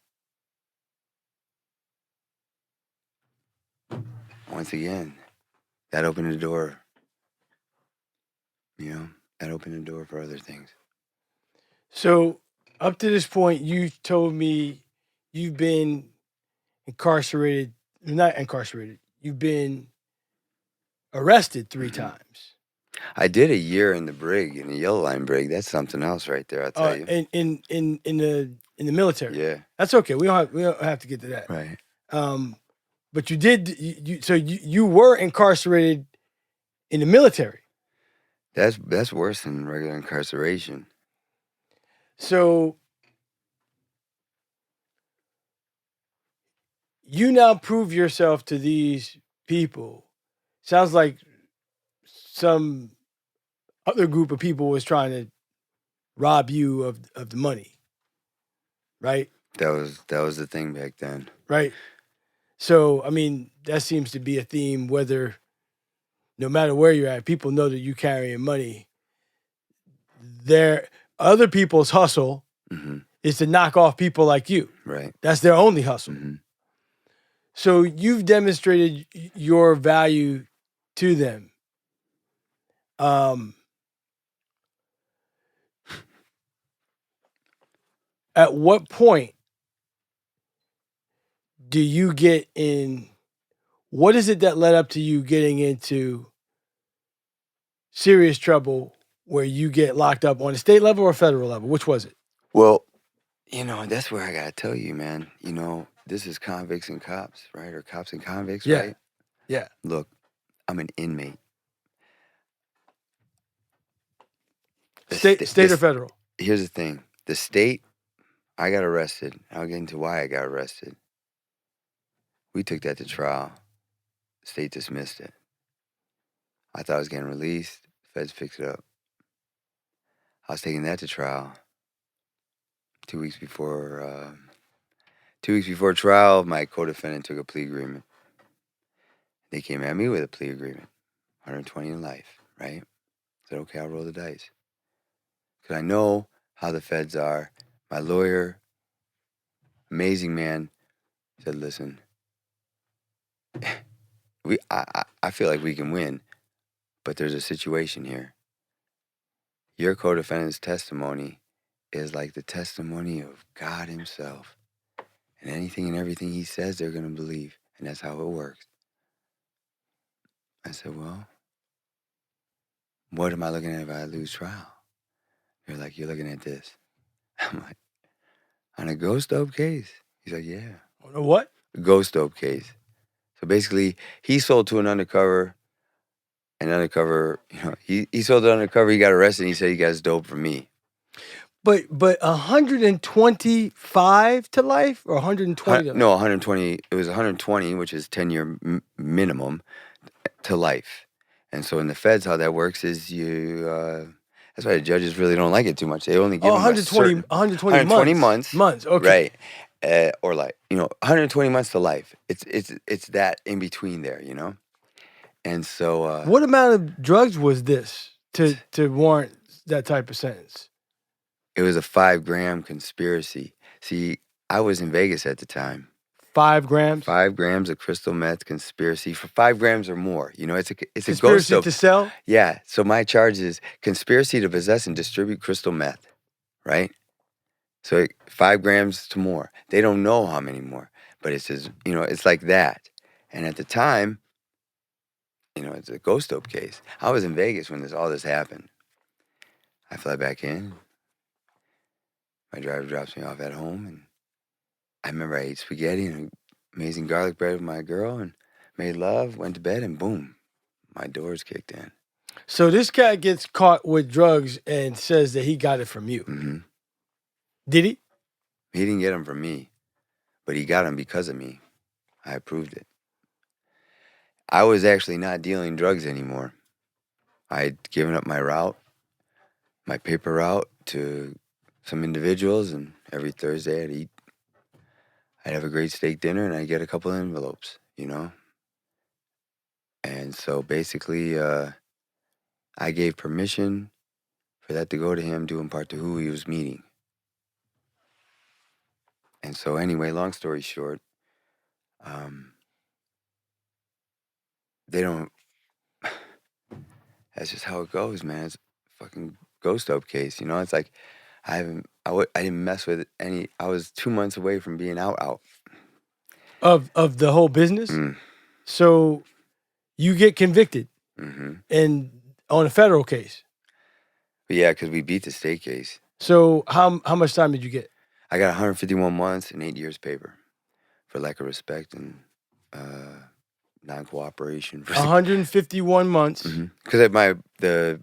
Once again, that opened the door. You know? That opened the door for other things. So, up to this point, you told me you've been incarcerated, not incarcerated, you've been arrested 3 times. I did a year in the brig, in the Yellow Line brig. That's something else right there, I'll tell you. In the military. Yeah. That's okay. We don't have to get to that. Right. But you did so you were incarcerated in the military. That's worse than regular incarceration. So you now prove yourself to these people. Sounds like some other group of people was trying to rob you of the money, right? That was the thing back then. Right. So, I mean, that seems to be a theme whether no matter where you're at, people know that you carrying money. Other people's hustle is to knock off people like you. Right. That's their only hustle. So you've demonstrated your value to them. At what point do you get in? What is it that led up to you getting into serious trouble where you get locked up on a state level or federal level? Which was it? Well, you know, that's where I got to tell you, man. You know, this is Convicts and Cops, right? Or Cops and Convicts, right? Yeah. Look, I'm an inmate. State or federal? Here's the thing. The state, I got arrested. I'll get into why I got arrested. We took that to trial. The state dismissed it. I thought I was getting released. Feds picked it up. I was taking that to trial. 2 weeks before trial, my co-defendant took a plea agreement. They came at me with a plea agreement, 120 in life, right? I said, okay, I'll roll the dice. Because I know how the feds are. My lawyer, amazing man, said, listen, I feel like we can win, but there's a situation here. Your co-defendant's testimony is like the testimony of God himself. And anything and everything he says, they're going to believe. And that's how it works. I said, well, what am I looking at if I lose trial? They're like, you're looking at this. I'm like, on a ghost dope case? He's like, yeah. On a what? A ghost dope case. So basically, he sold to an undercover. An undercover, he sold it undercover. He got arrested. And he said he got his dope from me. But 125 to life or 120? No, 120. It was 120, which is 10-year minimum to life. And so in the feds, how that works is that's why the judges really don't like it too much. They only give 120 months. Months, okay. Right. Or 120 months to life. It's that in between there, And so what amount of drugs was this to warrant that type of sentence? It was a 5-gram conspiracy. See, I was in Vegas at the time. 5 grams? 5 grams of crystal meth conspiracy for 5 grams or more. It's a conspiracy ghost dope. To sell? Yeah. So my charge is conspiracy to possess and distribute crystal meth, right? So 5 grams to more. They don't know how many more, but it says, it's like that. And at the time, it's a ghost dope case. I was in Vegas when all this happened. I fly back in. My driver drops me off at home, and I remember I ate spaghetti and amazing garlic bread with my girl and made love, went to bed, and boom, my doors kicked in. So this guy gets caught with drugs and says that he got it from you. Mm-hmm. Did he? He didn't get them from me, but he got them because of me. I approved it. I was actually not dealing drugs anymore. I had given up my route, my paper route, to some individuals, and every Thursday I'd have a great steak dinner and I'd get a couple of envelopes, And so basically, I gave permission for that to go to him, due in part to who he was meeting. And so anyway, long story short, they don't, that's just how it goes, man. It's a fucking ghost dope case, It's like, I didn't mess with any. I was 2 months away from being out. Of the whole business? Mm. So you get convicted and on a federal case? But yeah, because we beat the state case. So how much time did you get? I got 151 months and 8 years paper for lack of respect and non-cooperation. 151 months. Because they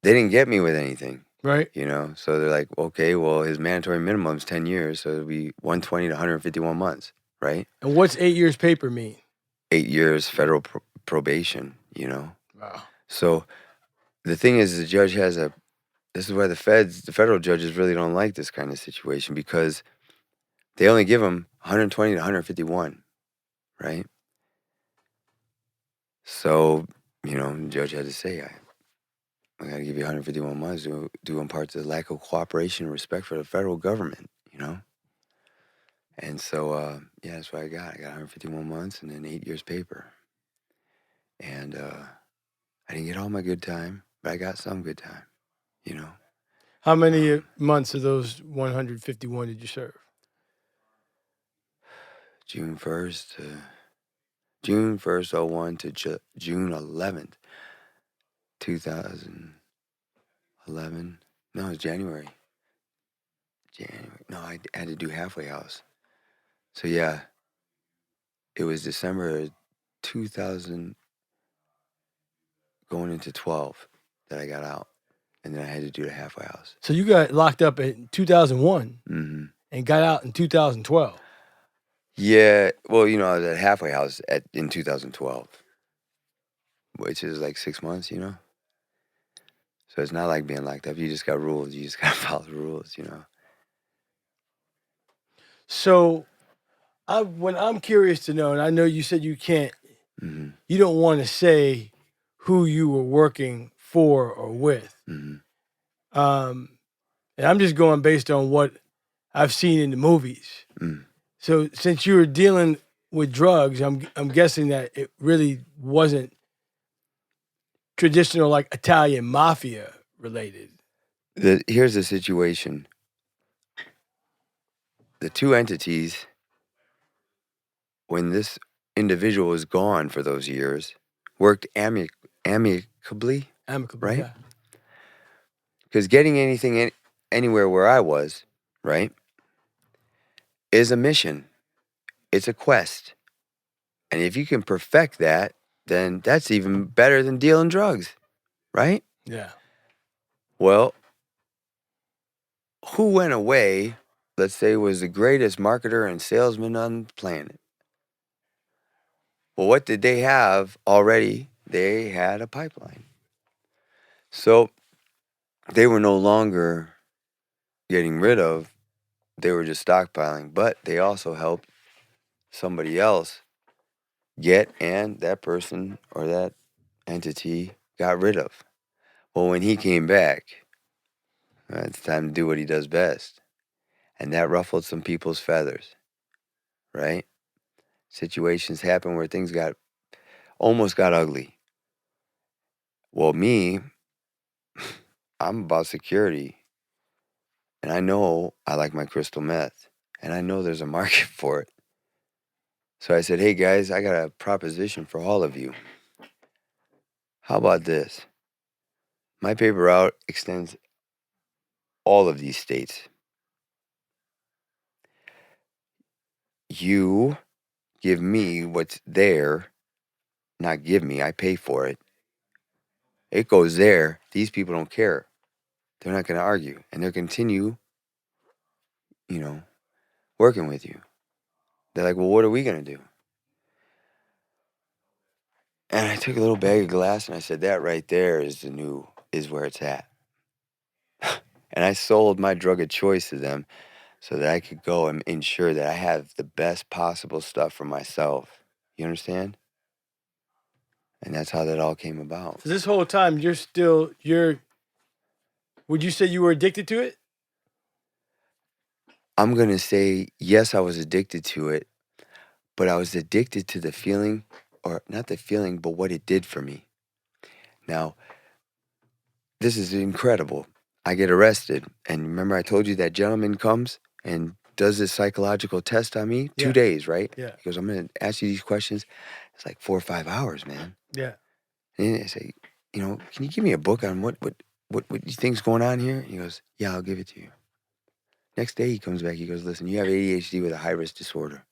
didn't get me with anything. Right. So they're like, okay, well, his mandatory minimum is 10 years, so it'll be 120 to 151 months, right? And what's 8 years paper mean? 8 years federal probation, Wow. So the thing is, the judge has this is why the federal judges really don't like this kind of situation, because they only give them 120 to 151, right? So, the judge had to say, I got to give you 151 months due in part to the lack of cooperation and respect for the federal government, And so, that's what I got. I got 151 months and then 8 years paper. And I didn't get all my good time, but I got some good time, How many months of those 151 did you serve? June 1st, 01 to June 11th, 2011. No, it was January. No, I had to do halfway house. So yeah, it was December 2000 going into 12 that I got out. And then I had to do the halfway house. So you got locked up in 2001 and got out in 2012. Yeah, well, I was at halfway house in 2012, which is like 6 months, So it's not like being locked up. You just got rules. You just got to follow the rules, So when I'm curious to know, and I know you said you can't, you don't want to say who you were working for or with. And I'm just going based on what I've seen in the movies. So since you were dealing with drugs, I'm guessing that it really wasn't traditional like Italian mafia related. Here's the situation. The two entities, when this individual was gone for those years, worked amicably, Amicably, right? yeah. Because getting anything anywhere where I was, right, is a mission. It's a quest. And if you can perfect that, then that's even better than dealing drugs, right? Yeah. Well, who went away, let's say, was the greatest marketer and salesman on the planet? Well, what did they have already? They had a pipeline. So they were no longer getting rid of, they were just stockpiling, but they also helped somebody else get, and that person or that entity got rid of. Well, when he came back, it's time to do what he does best. And that ruffled some people's feathers, right? Situations happen where things almost got ugly. Well, me, I'm about security. And I know I like my crystal meth. And I know there's a market for it. So I said, hey guys, I got a proposition for all of you. How about this? My paper route extends all of these states. You give me what's there, not give me, I pay for it. It goes there. These people don't care. They're not going to argue. And they'll continue, working with you. They're like, well, what are we going to do? And I took a little bag of glass and I said, that right there is where it's at. And I sold my drug of choice to them so that I could go and ensure that I have the best possible stuff for myself. You understand? And that's how that all came about. So this whole time would you say you were addicted to it? I'm going to say, yes, I was addicted to it, but I was addicted to the feeling, or not the feeling, but what it did for me. Now, this is incredible. I get arrested, and remember I told you that gentleman comes and does this psychological test on me? Yeah. 2 days, right? Yeah. He goes, I'm going to ask you these questions. It's like 4 or 5 hours, man. Yeah. And I say, can you give me a book on what you think's going on here? He goes, yeah, I'll give it to you. Next day he comes back, he goes, listen, you have ADHD with a high-risk disorder.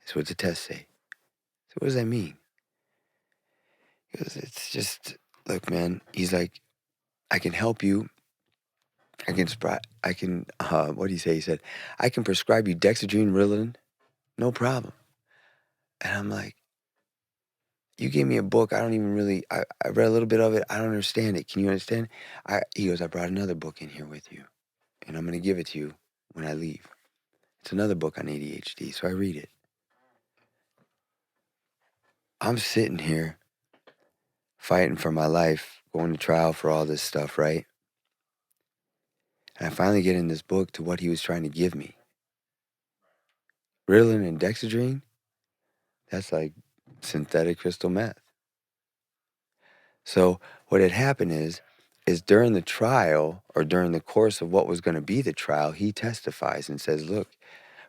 That's what the tests say. So what does that mean? He goes, it's just, look, man, he's like, I can help you. What do you say? He said, I can prescribe you dexedrine, Ritalin, no problem. And I'm like, you gave me a book. I don't even really, I read a little bit of it. I don't understand it. Can you understand? He goes, I brought another book in here with you, and I'm going to give it to you when I leave. It's another book on ADHD, so I read it. I'm sitting here fighting for my life, going to trial for all this stuff, right? And I finally get in this book to what he was trying to give me. Ritalin and dexedrine, that's like synthetic crystal meth. So what had happened is during the trial, or during the course of what was going to be the trial, he testifies and says, look,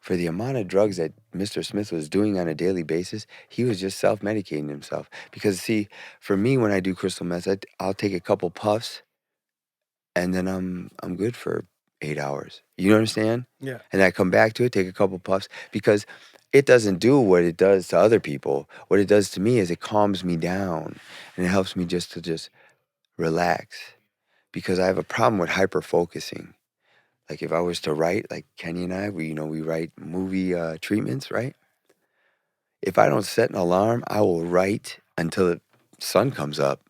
for the amount of drugs that Mr. Smith was doing on a daily basis, he was just self-medicating himself. Because see, for me, when I do crystal meth, I'll take a couple puffs and then I'm good for 8 hours. You understand? Yeah. And I come back to it, take a couple puffs, because it doesn't do what it does to other people. What it does to me is it calms me down and it helps me just relax, because I have a problem with hyper focusing. Like if I was to write, like Kenny and I, we write movie treatments, right? If I don't set an alarm, I will write until the sun comes up.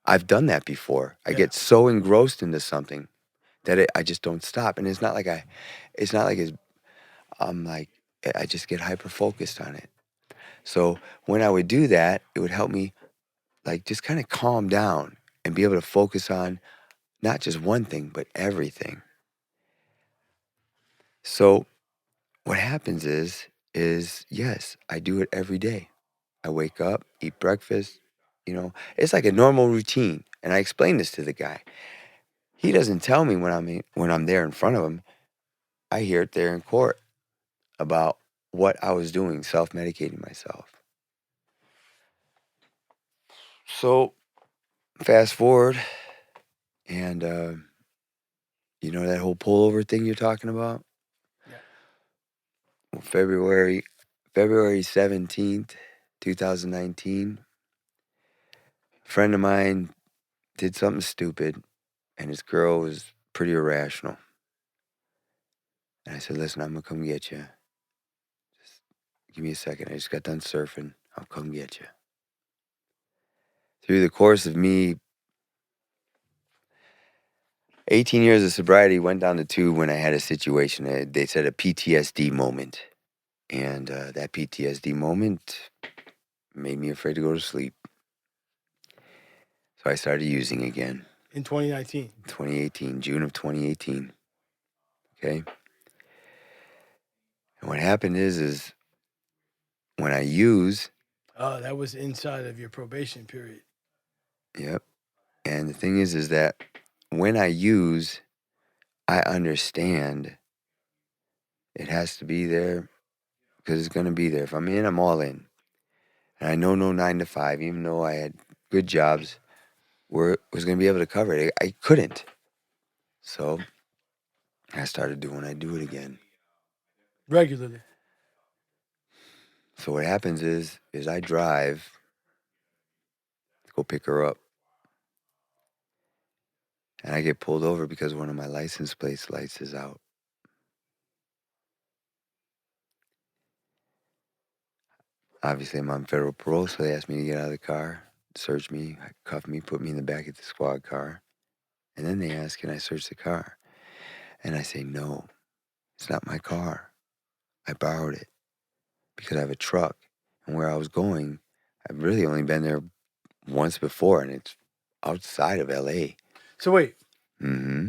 I've done that before. I get so engrossed into something that I just don't stop. And it's not like I just get hyper focused on it. So when I would do that, it would help me like just kind of calm down and be able to focus on not just one thing, but everything. So what happens is is, yes, I do it every day. I wake up, eat breakfast, it's like a normal routine. And I explain this to the guy. He doesn't tell me when I'm there in front of him. I hear it there in court about what I was doing, self-medicating myself. So fast forward, and that whole pullover thing you're talking about? Yeah. Well, February 17th, 2019, a friend of mine did something stupid, and his girl was pretty irrational. And I said, listen, I'm going to come get you. Just give me a second. I just got done surfing. I'll come get you. Through the course of me, 18 years of sobriety went down to 2 when I had a situation. They said a PTSD moment. And that PTSD moment made me afraid to go to sleep. So I started using again. In 2019? 2018, June of 2018. Okay? And what happened is when I use... Oh, that was inside of your probation period. Yep. And the thing is that when I use, I understand it has to be there because it's going to be there. If I'm in, I'm all in. And I know no 9 to 5, even though I had good jobs, was going to be able to cover it. I couldn't. So I started doing, I do it again. Regularly. So what happens is I drive to go pick her up. And I get pulled over because one of my license plate lights is out. Obviously, I'm on federal parole, so they asked me to get out of the car, search me, cuff me, put me in the back of the squad car. And then they ask, can I search the car? And I say, no, it's not my car. I borrowed it because I have a truck. And where I was going, I've really only been there once before, and it's outside of L.A. So wait. Mm-hmm.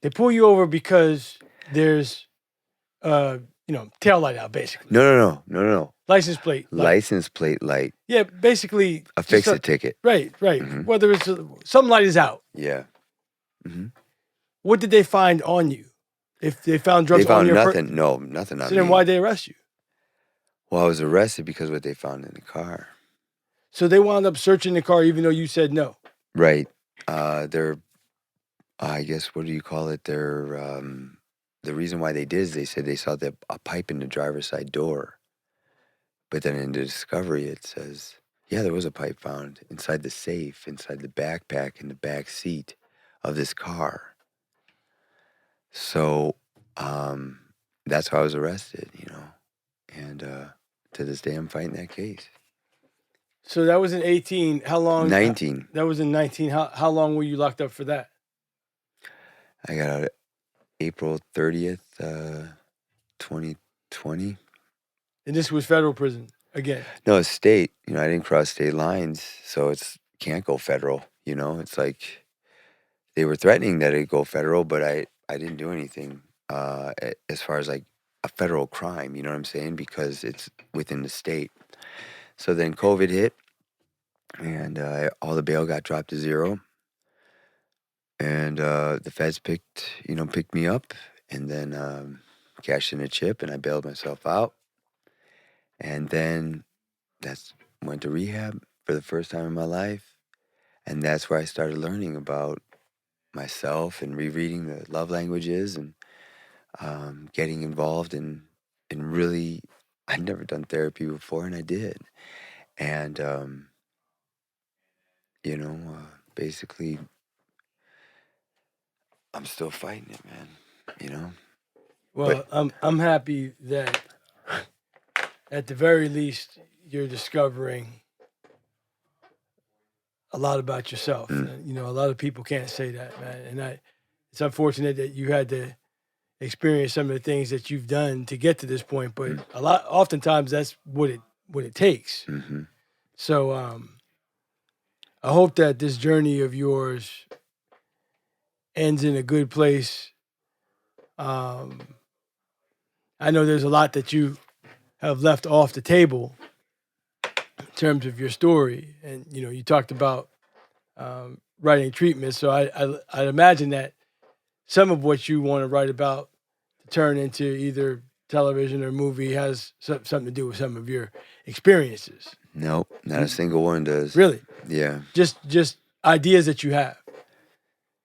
They pull you over because there's, tail light out, basically. No. License plate light. License plate light. Yeah, basically. A fix-it ticket. Right. Mm-hmm. Whether it's some light is out. Yeah. Mm-hmm. What did they find on you? If they found drugs on your person? They found nothing. No, nothing on me. So then why'd they arrest you? Well, I was arrested because of what they found in the car. So they wound up searching the car even though you said no? Right. I guess, what do you call it? The reason why they did is they said they saw a pipe in the driver's side door. But then in the discovery, it says, yeah, there was a pipe found inside the safe, inside the backpack, in the back seat of this car. So that's how I was arrested, And to this day, I'm fighting that case. So that was in 18. How long? 19. That was in 19. How long were you locked up for that? I got out April 30th, 2020. And this was federal prison again? No, it's state. I didn't cross state lines, so can't go federal. It's like they were threatening that it'd go federal, but I didn't do anything as far as like a federal crime, you know what I'm saying? Because it's within the state. So then COVID hit, and all the bail got dropped to 0. And the feds picked me up, and then cashed in a chip, and I bailed myself out. And then went to rehab for the first time in my life. And that's where I started learning about myself and rereading the love languages and getting involved in really, I'd never done therapy before, and I did. And, basically, I'm still fighting it, man, Well, I'm happy that at the very least you're discovering a lot about yourself. And, a lot of people can't say that, man. And it's unfortunate that you had to experience some of the things that you've done to get to this point, but oftentimes that's what it takes. Mm-hmm. So I hope that this journey of yours ends in a good place. I know there's a lot that you have left off the table in terms of your story, and you talked about writing treatment. So I'd imagine that some of what you want to write about to turn into either television or movie has something to do with some of your experiences. Nope, not a single one does. Really? Yeah. Just ideas that you have.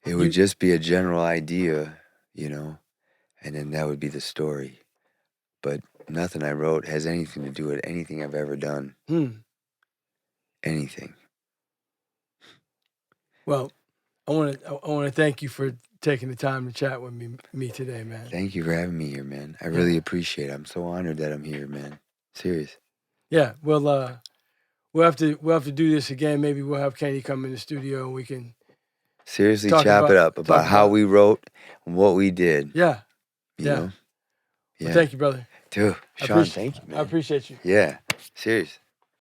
It would just be a general idea, and then that would be the story. But nothing I wrote has anything to do with anything I've ever done. Anything. Well, I want to thank you for taking the time to chat with me today, man. Thank you for having me here, man. I really appreciate it. I'm so honored that I'm here, man. Serious. Yeah. Well, we'll have to do this again. Maybe we'll have Kenny come in the studio and we can seriously chop it up about how we wrote and what we did. Yeah. You know? Well, thank you, brother. Dude, Sean, thank you, man. I appreciate you. Yeah. Serious.